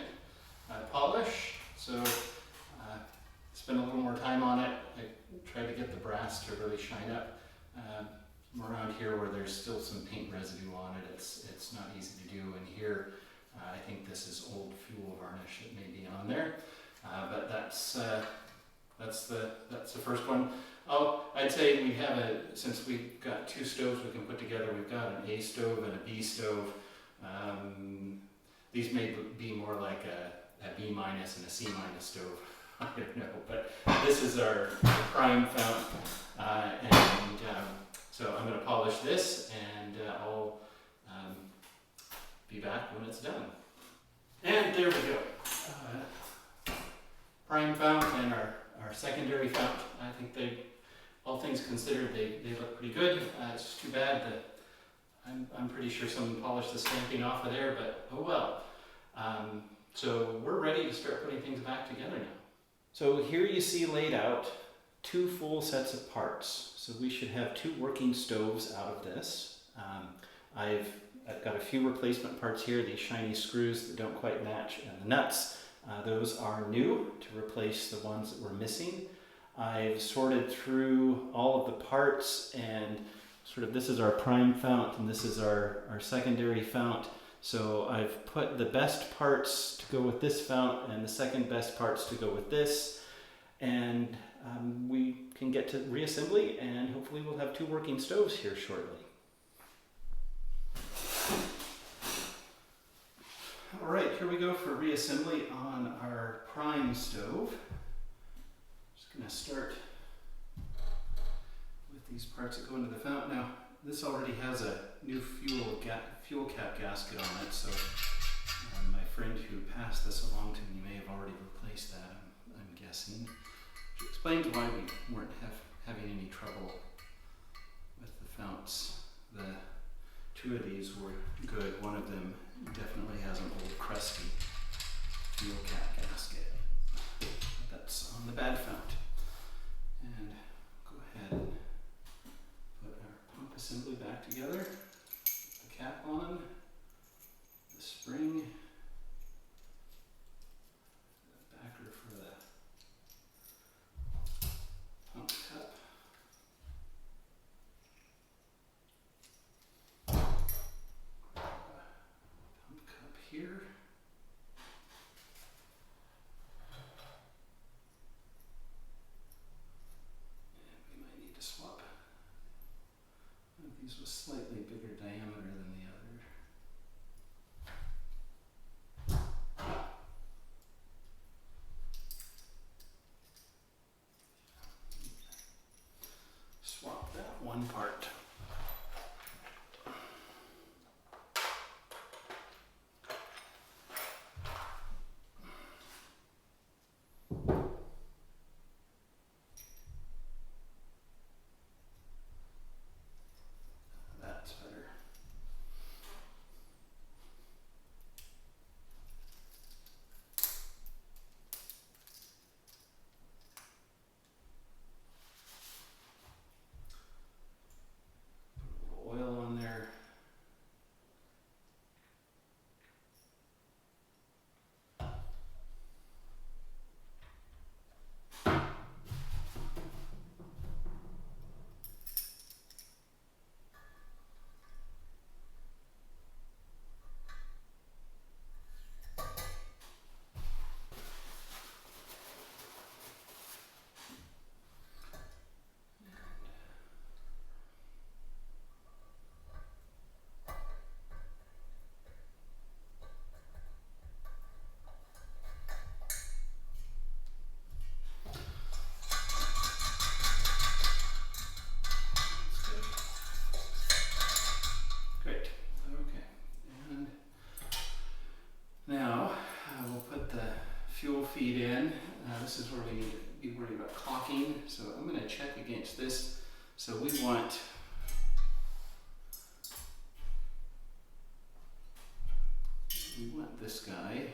polish. So spent a little more time on it. I tried to get the brass to really shine up. Around here where there's still some paint residue on it, it's not easy to do. And here, I think this is old fuel varnish that may be on there, but that's the first one. I'd say we have since we've got 2 stoves we can put together. We've got an A stove and a B stove. These may be more like a B minus and a C minus stove. I don't know, but this is our prime fount, so I'm going to polish this, and I'll be back when it's done. And there we go. Prime fount and our secondary fount. I think all things considered, they look pretty good. It's too bad that I'm pretty sure someone polished the stamping off of there, but oh well. So we're ready to start putting things back together now. So here you see laid out 2 full sets of parts. So we should have 2 working stoves out of this. I've got a few replacement parts here, these shiny screws that don't quite match, and the nuts. Those are new to replace the ones that were missing. I've sorted through all of the parts, and sort of this is our prime fount and this is our secondary fount. So I've put the best parts to go with this fount and the second best parts to go with this. And we can get to reassembly, and hopefully we'll have 2 working stoves here shortly. All right, here we go for reassembly on our prime stove. Just gonna start with these parts that go into the fount. Now, this already has a new fuel cap gasket on it, so my friend who passed this along to me may have already replaced that, I'm guessing. Which explains why we weren't having any trouble with the founts. The two of these were good. One of them definitely has an old crusty fuel cap gasket. That's on the bad fount. And go ahead and put our pump assembly back together. Put the cap on, the spring, the backer for the pump cup. Pump cup here. And we might need to swap one of these with slightly bigger diameter than the other. Swap that one part. That's better. Put a little oil on there. That's good. Great. Okay. And now we'll put the fuel feed in. This is where we need to be worried about clocking. So I'm going to check against this. So we want this guy.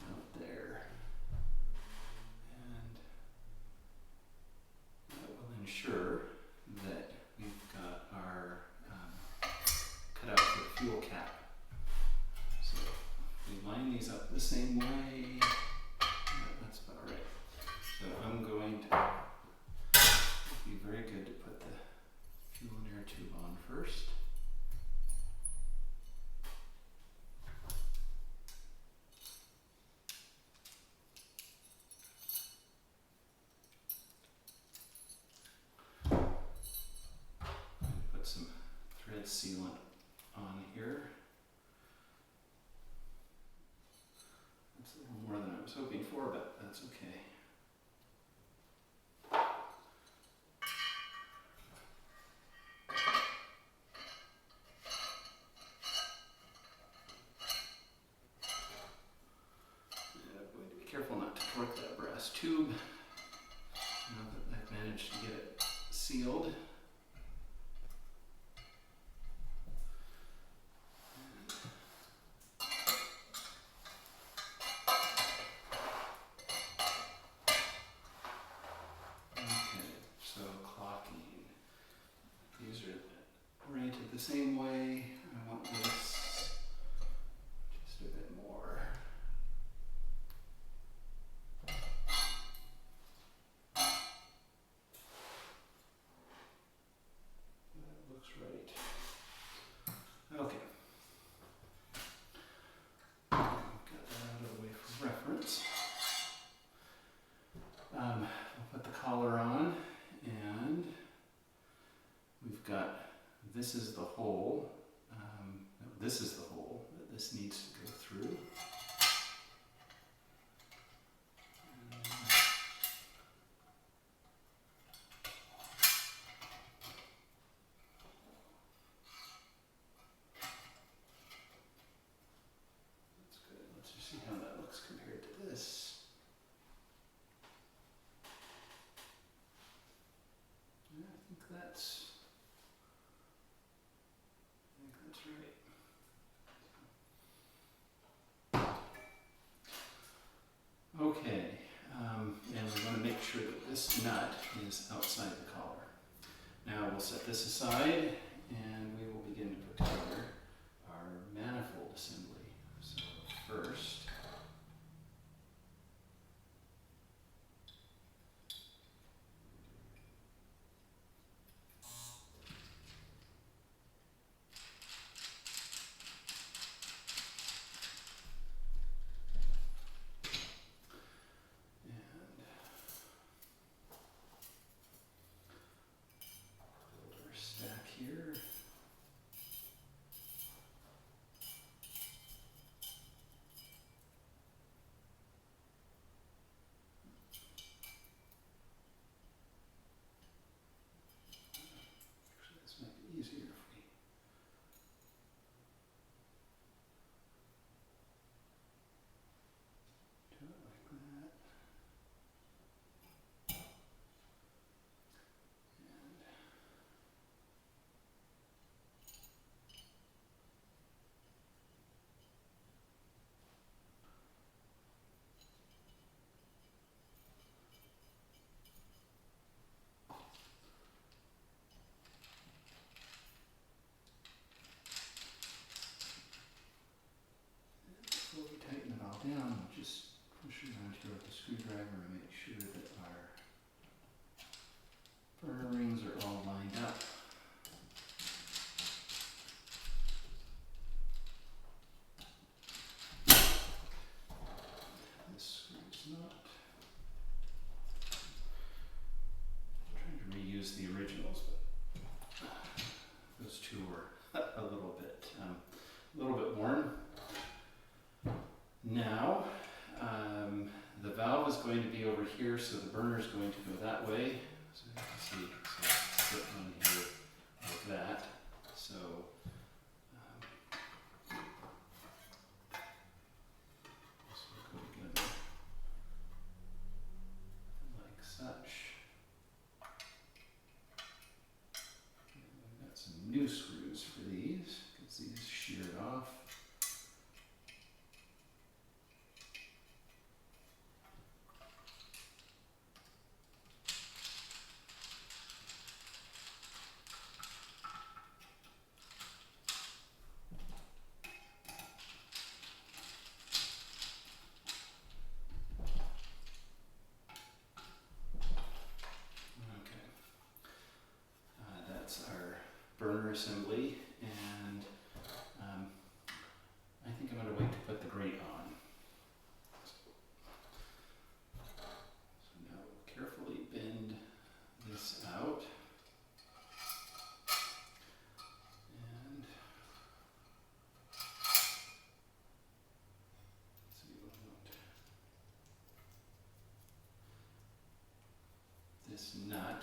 Out there. And that will ensure that we've got our cutout for the fuel cap. So we line these up the same way. That's about right. So I'm going to be very good to put the fuel and air tube on first. Put some thread sealant on here. That's a little more than I was hoping for, but that's okay. And I'm going to be careful not to torque that brass tube. Now that I've managed to get it sealed. Okay, so clocking. These are oriented the same way. I want this just a bit more. That looks right. Okay. Got that out of the way for reference. We'll put the collar on, and we've got this this is the hole. No, this is the hole that this needs to go through. That's good. Let's just see how that looks compared to this. Yeah, I think that's right. Okay, and we're going to make sure that this nut is outside the collar. Now we'll set this aside and we will begin to put together our manifold assembly. So first, stack here. Actually, this might be easier if we do it like that. Before we tighten it all down, we'll just push it around here with the screwdriver and make sure that our burner rings are all lined up. This screw's not. I'm trying to reuse the originals, but those two were a little bit worn. Now, the valve is going to be over here, so the burner is going to go that way. So you can see, so I'll put one here like that. So, this will go together like such. And I've got some new screws for these, because these sheared off. That's our burner assembly, and I think I'm going to wait to put the grate on. So now we'll carefully bend this out, and let's see what we want. This nut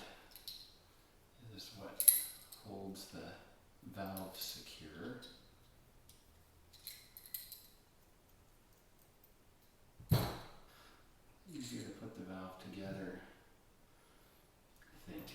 is what holds the valve secure. Easier to put the valve together, I think.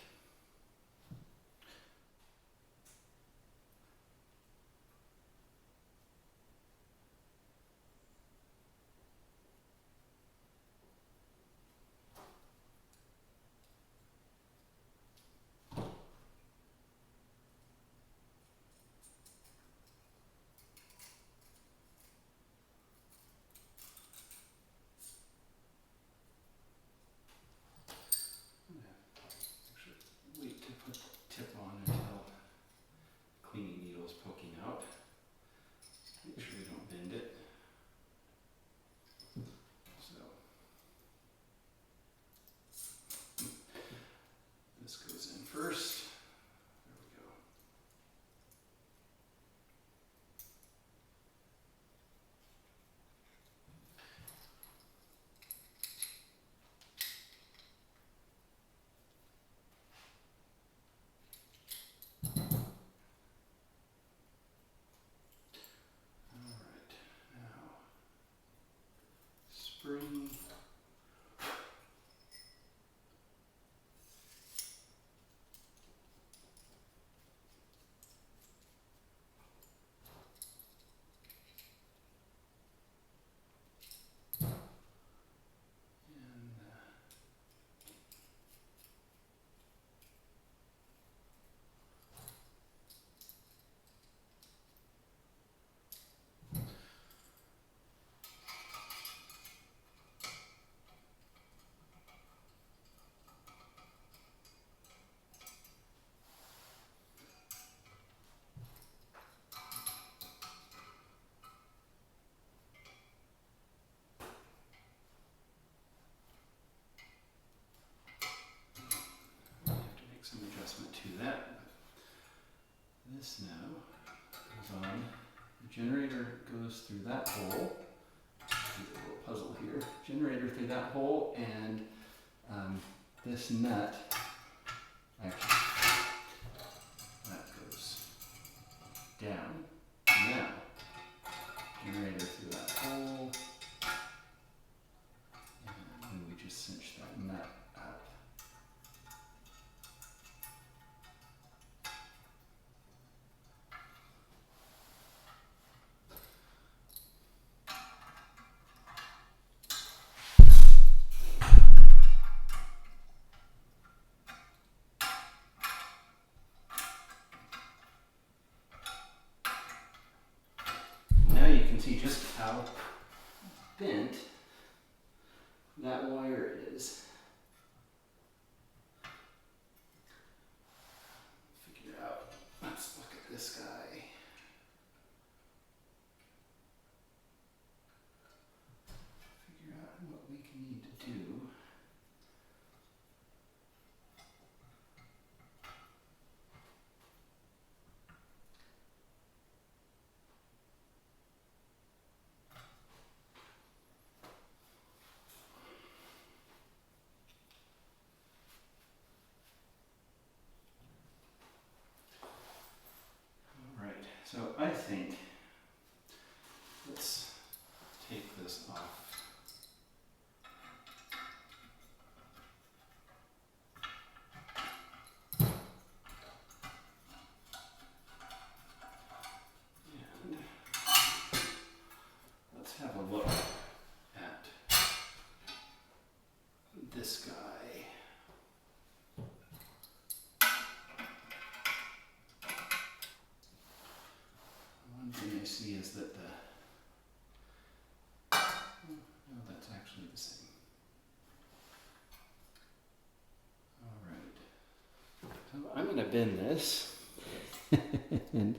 on. The generator goes through that hole. Do a little puzzle here. Generator through that hole, and this nut actually that goes down. Now, generator through that hole, and then we just cinch that nut up. Now you can see just how bent that wire is. Figure out, let's look at this guy. Figure out what we can need to do. So I think, let's take this off. And let's have a look at this guy. One thing I see is that no, that's actually the same. All right. So I'm going to bend this. And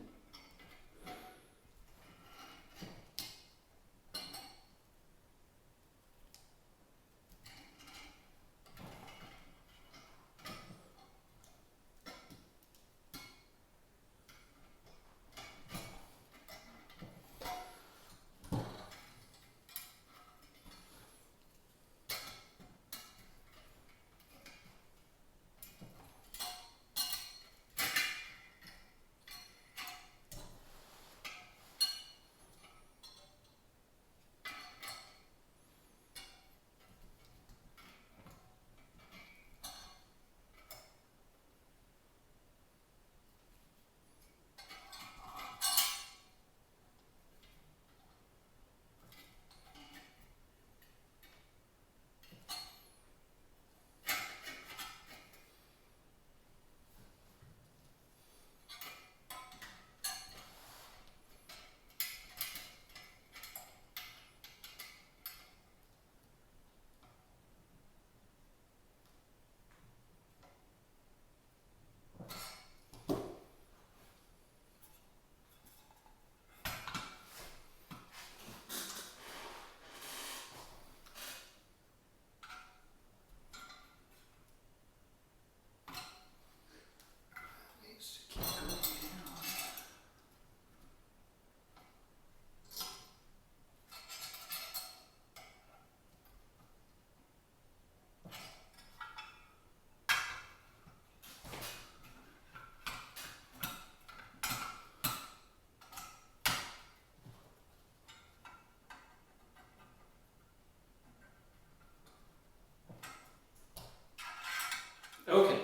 okay,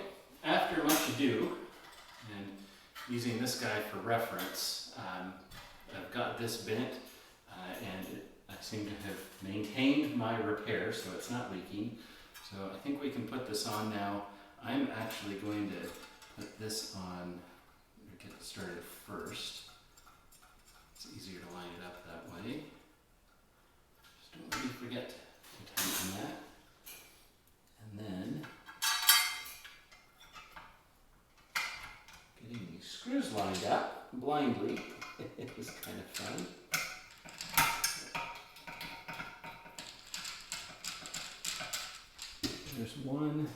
after much ado, and using this guy for reference, I've got this bent, and I seem to have maintained my repair, so it's not leaking. So I think we can put this on now. I'm actually going to put this on, get it started first. It's easier to line it up that way. Just don't let me forget to tighten that. And then getting these screws lined up blindly is kind of fun. There's one.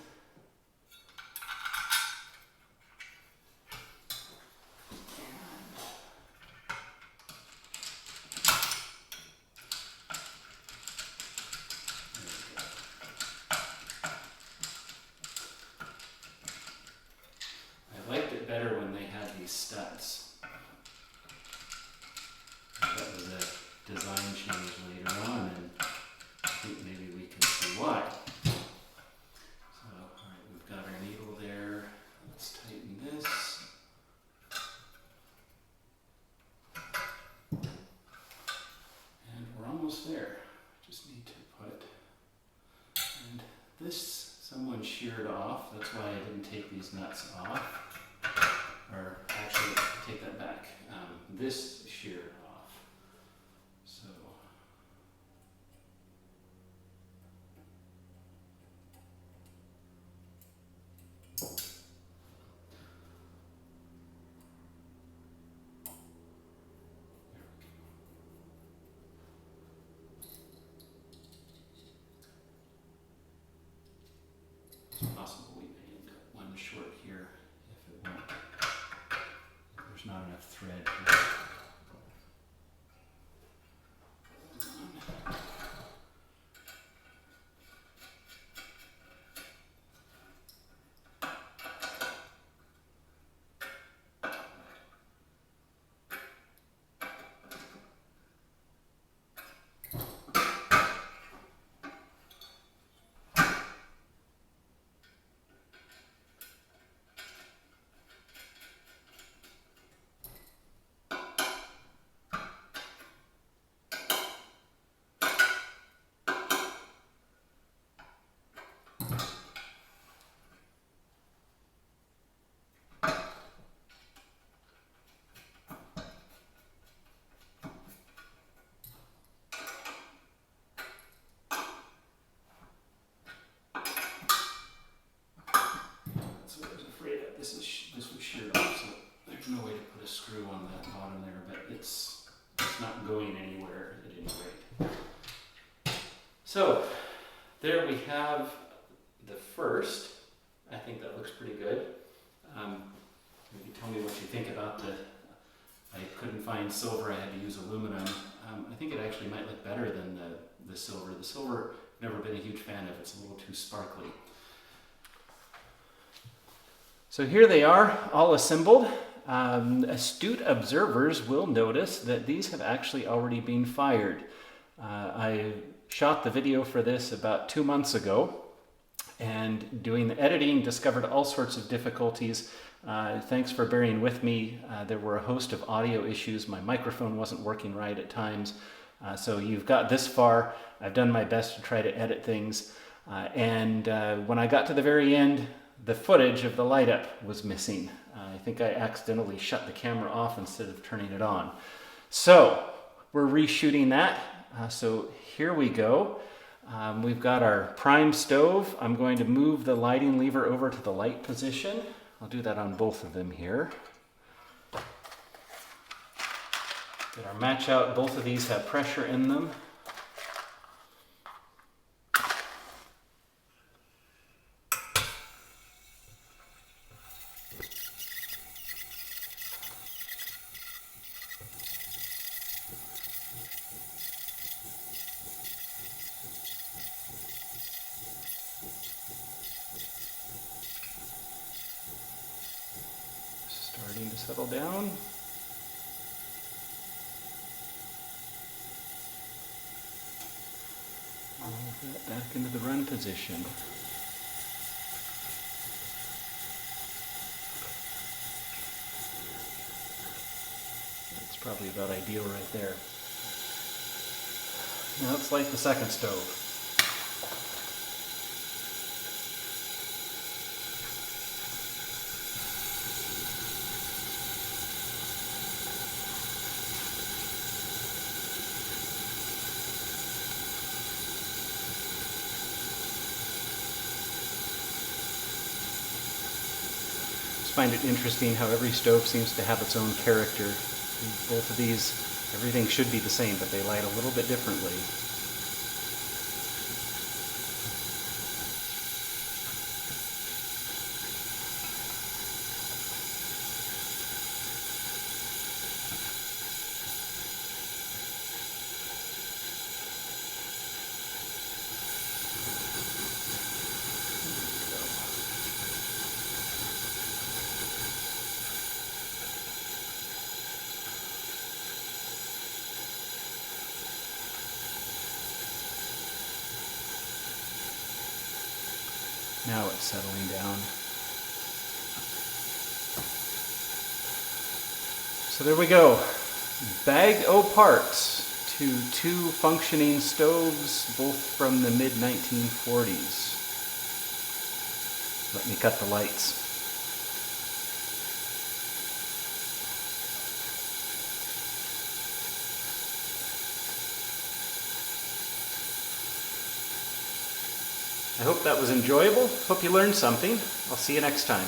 design change later on, and I think maybe we can see why. So, alright, we've got our needle there. Let's tighten this. And we're almost there. Just need to put, and this someone sheared off. That's why I didn't take these nuts off. Or actually, take that back. This sheared off. So, it's possible we may cut one short here if it won't. There's not enough thread here. So I was afraid that this was sheared off, so there's no way to put a screw on that bottom there, but it's not going anywhere at any rate. So there we have the first. I think that looks pretty good. Maybe tell me what you think about the, I couldn't find silver, I had to use aluminum. I think it actually might look better than the silver. The silver, I've never been a huge fan of, it's a little too sparkly. So here they are, all assembled. Astute observers will notice that these have actually already been fired. I shot the video for this about 2 months ago, and doing the editing discovered all sorts of difficulties. Thanks for bearing with me. There were a host of audio issues. My microphone wasn't working right at times. So you've got this far. I've done my best to try to edit things. And when I got to the very end, the footage of the light up was missing. I think I accidentally shut the camera off instead of turning it on. So we're reshooting that. So here we go. We've got our prime stove. I'm going to move the lighting lever over to the light position. I'll do that on both of them here. Get our match out. Both of these have pressure in them. Starting to settle down. Move that back into the run position. That's probably about ideal right there. Now let's light the second stove. I find it interesting how every stove seems to have its own character. Both of these, everything should be the same, but they light a little bit differently. Now it's settling down. So there we go. Bagged O parts to 2 functioning stoves, both from the mid-1940s. Let me cut the lights. I hope that was enjoyable. Hope you learned something. I'll see you next time.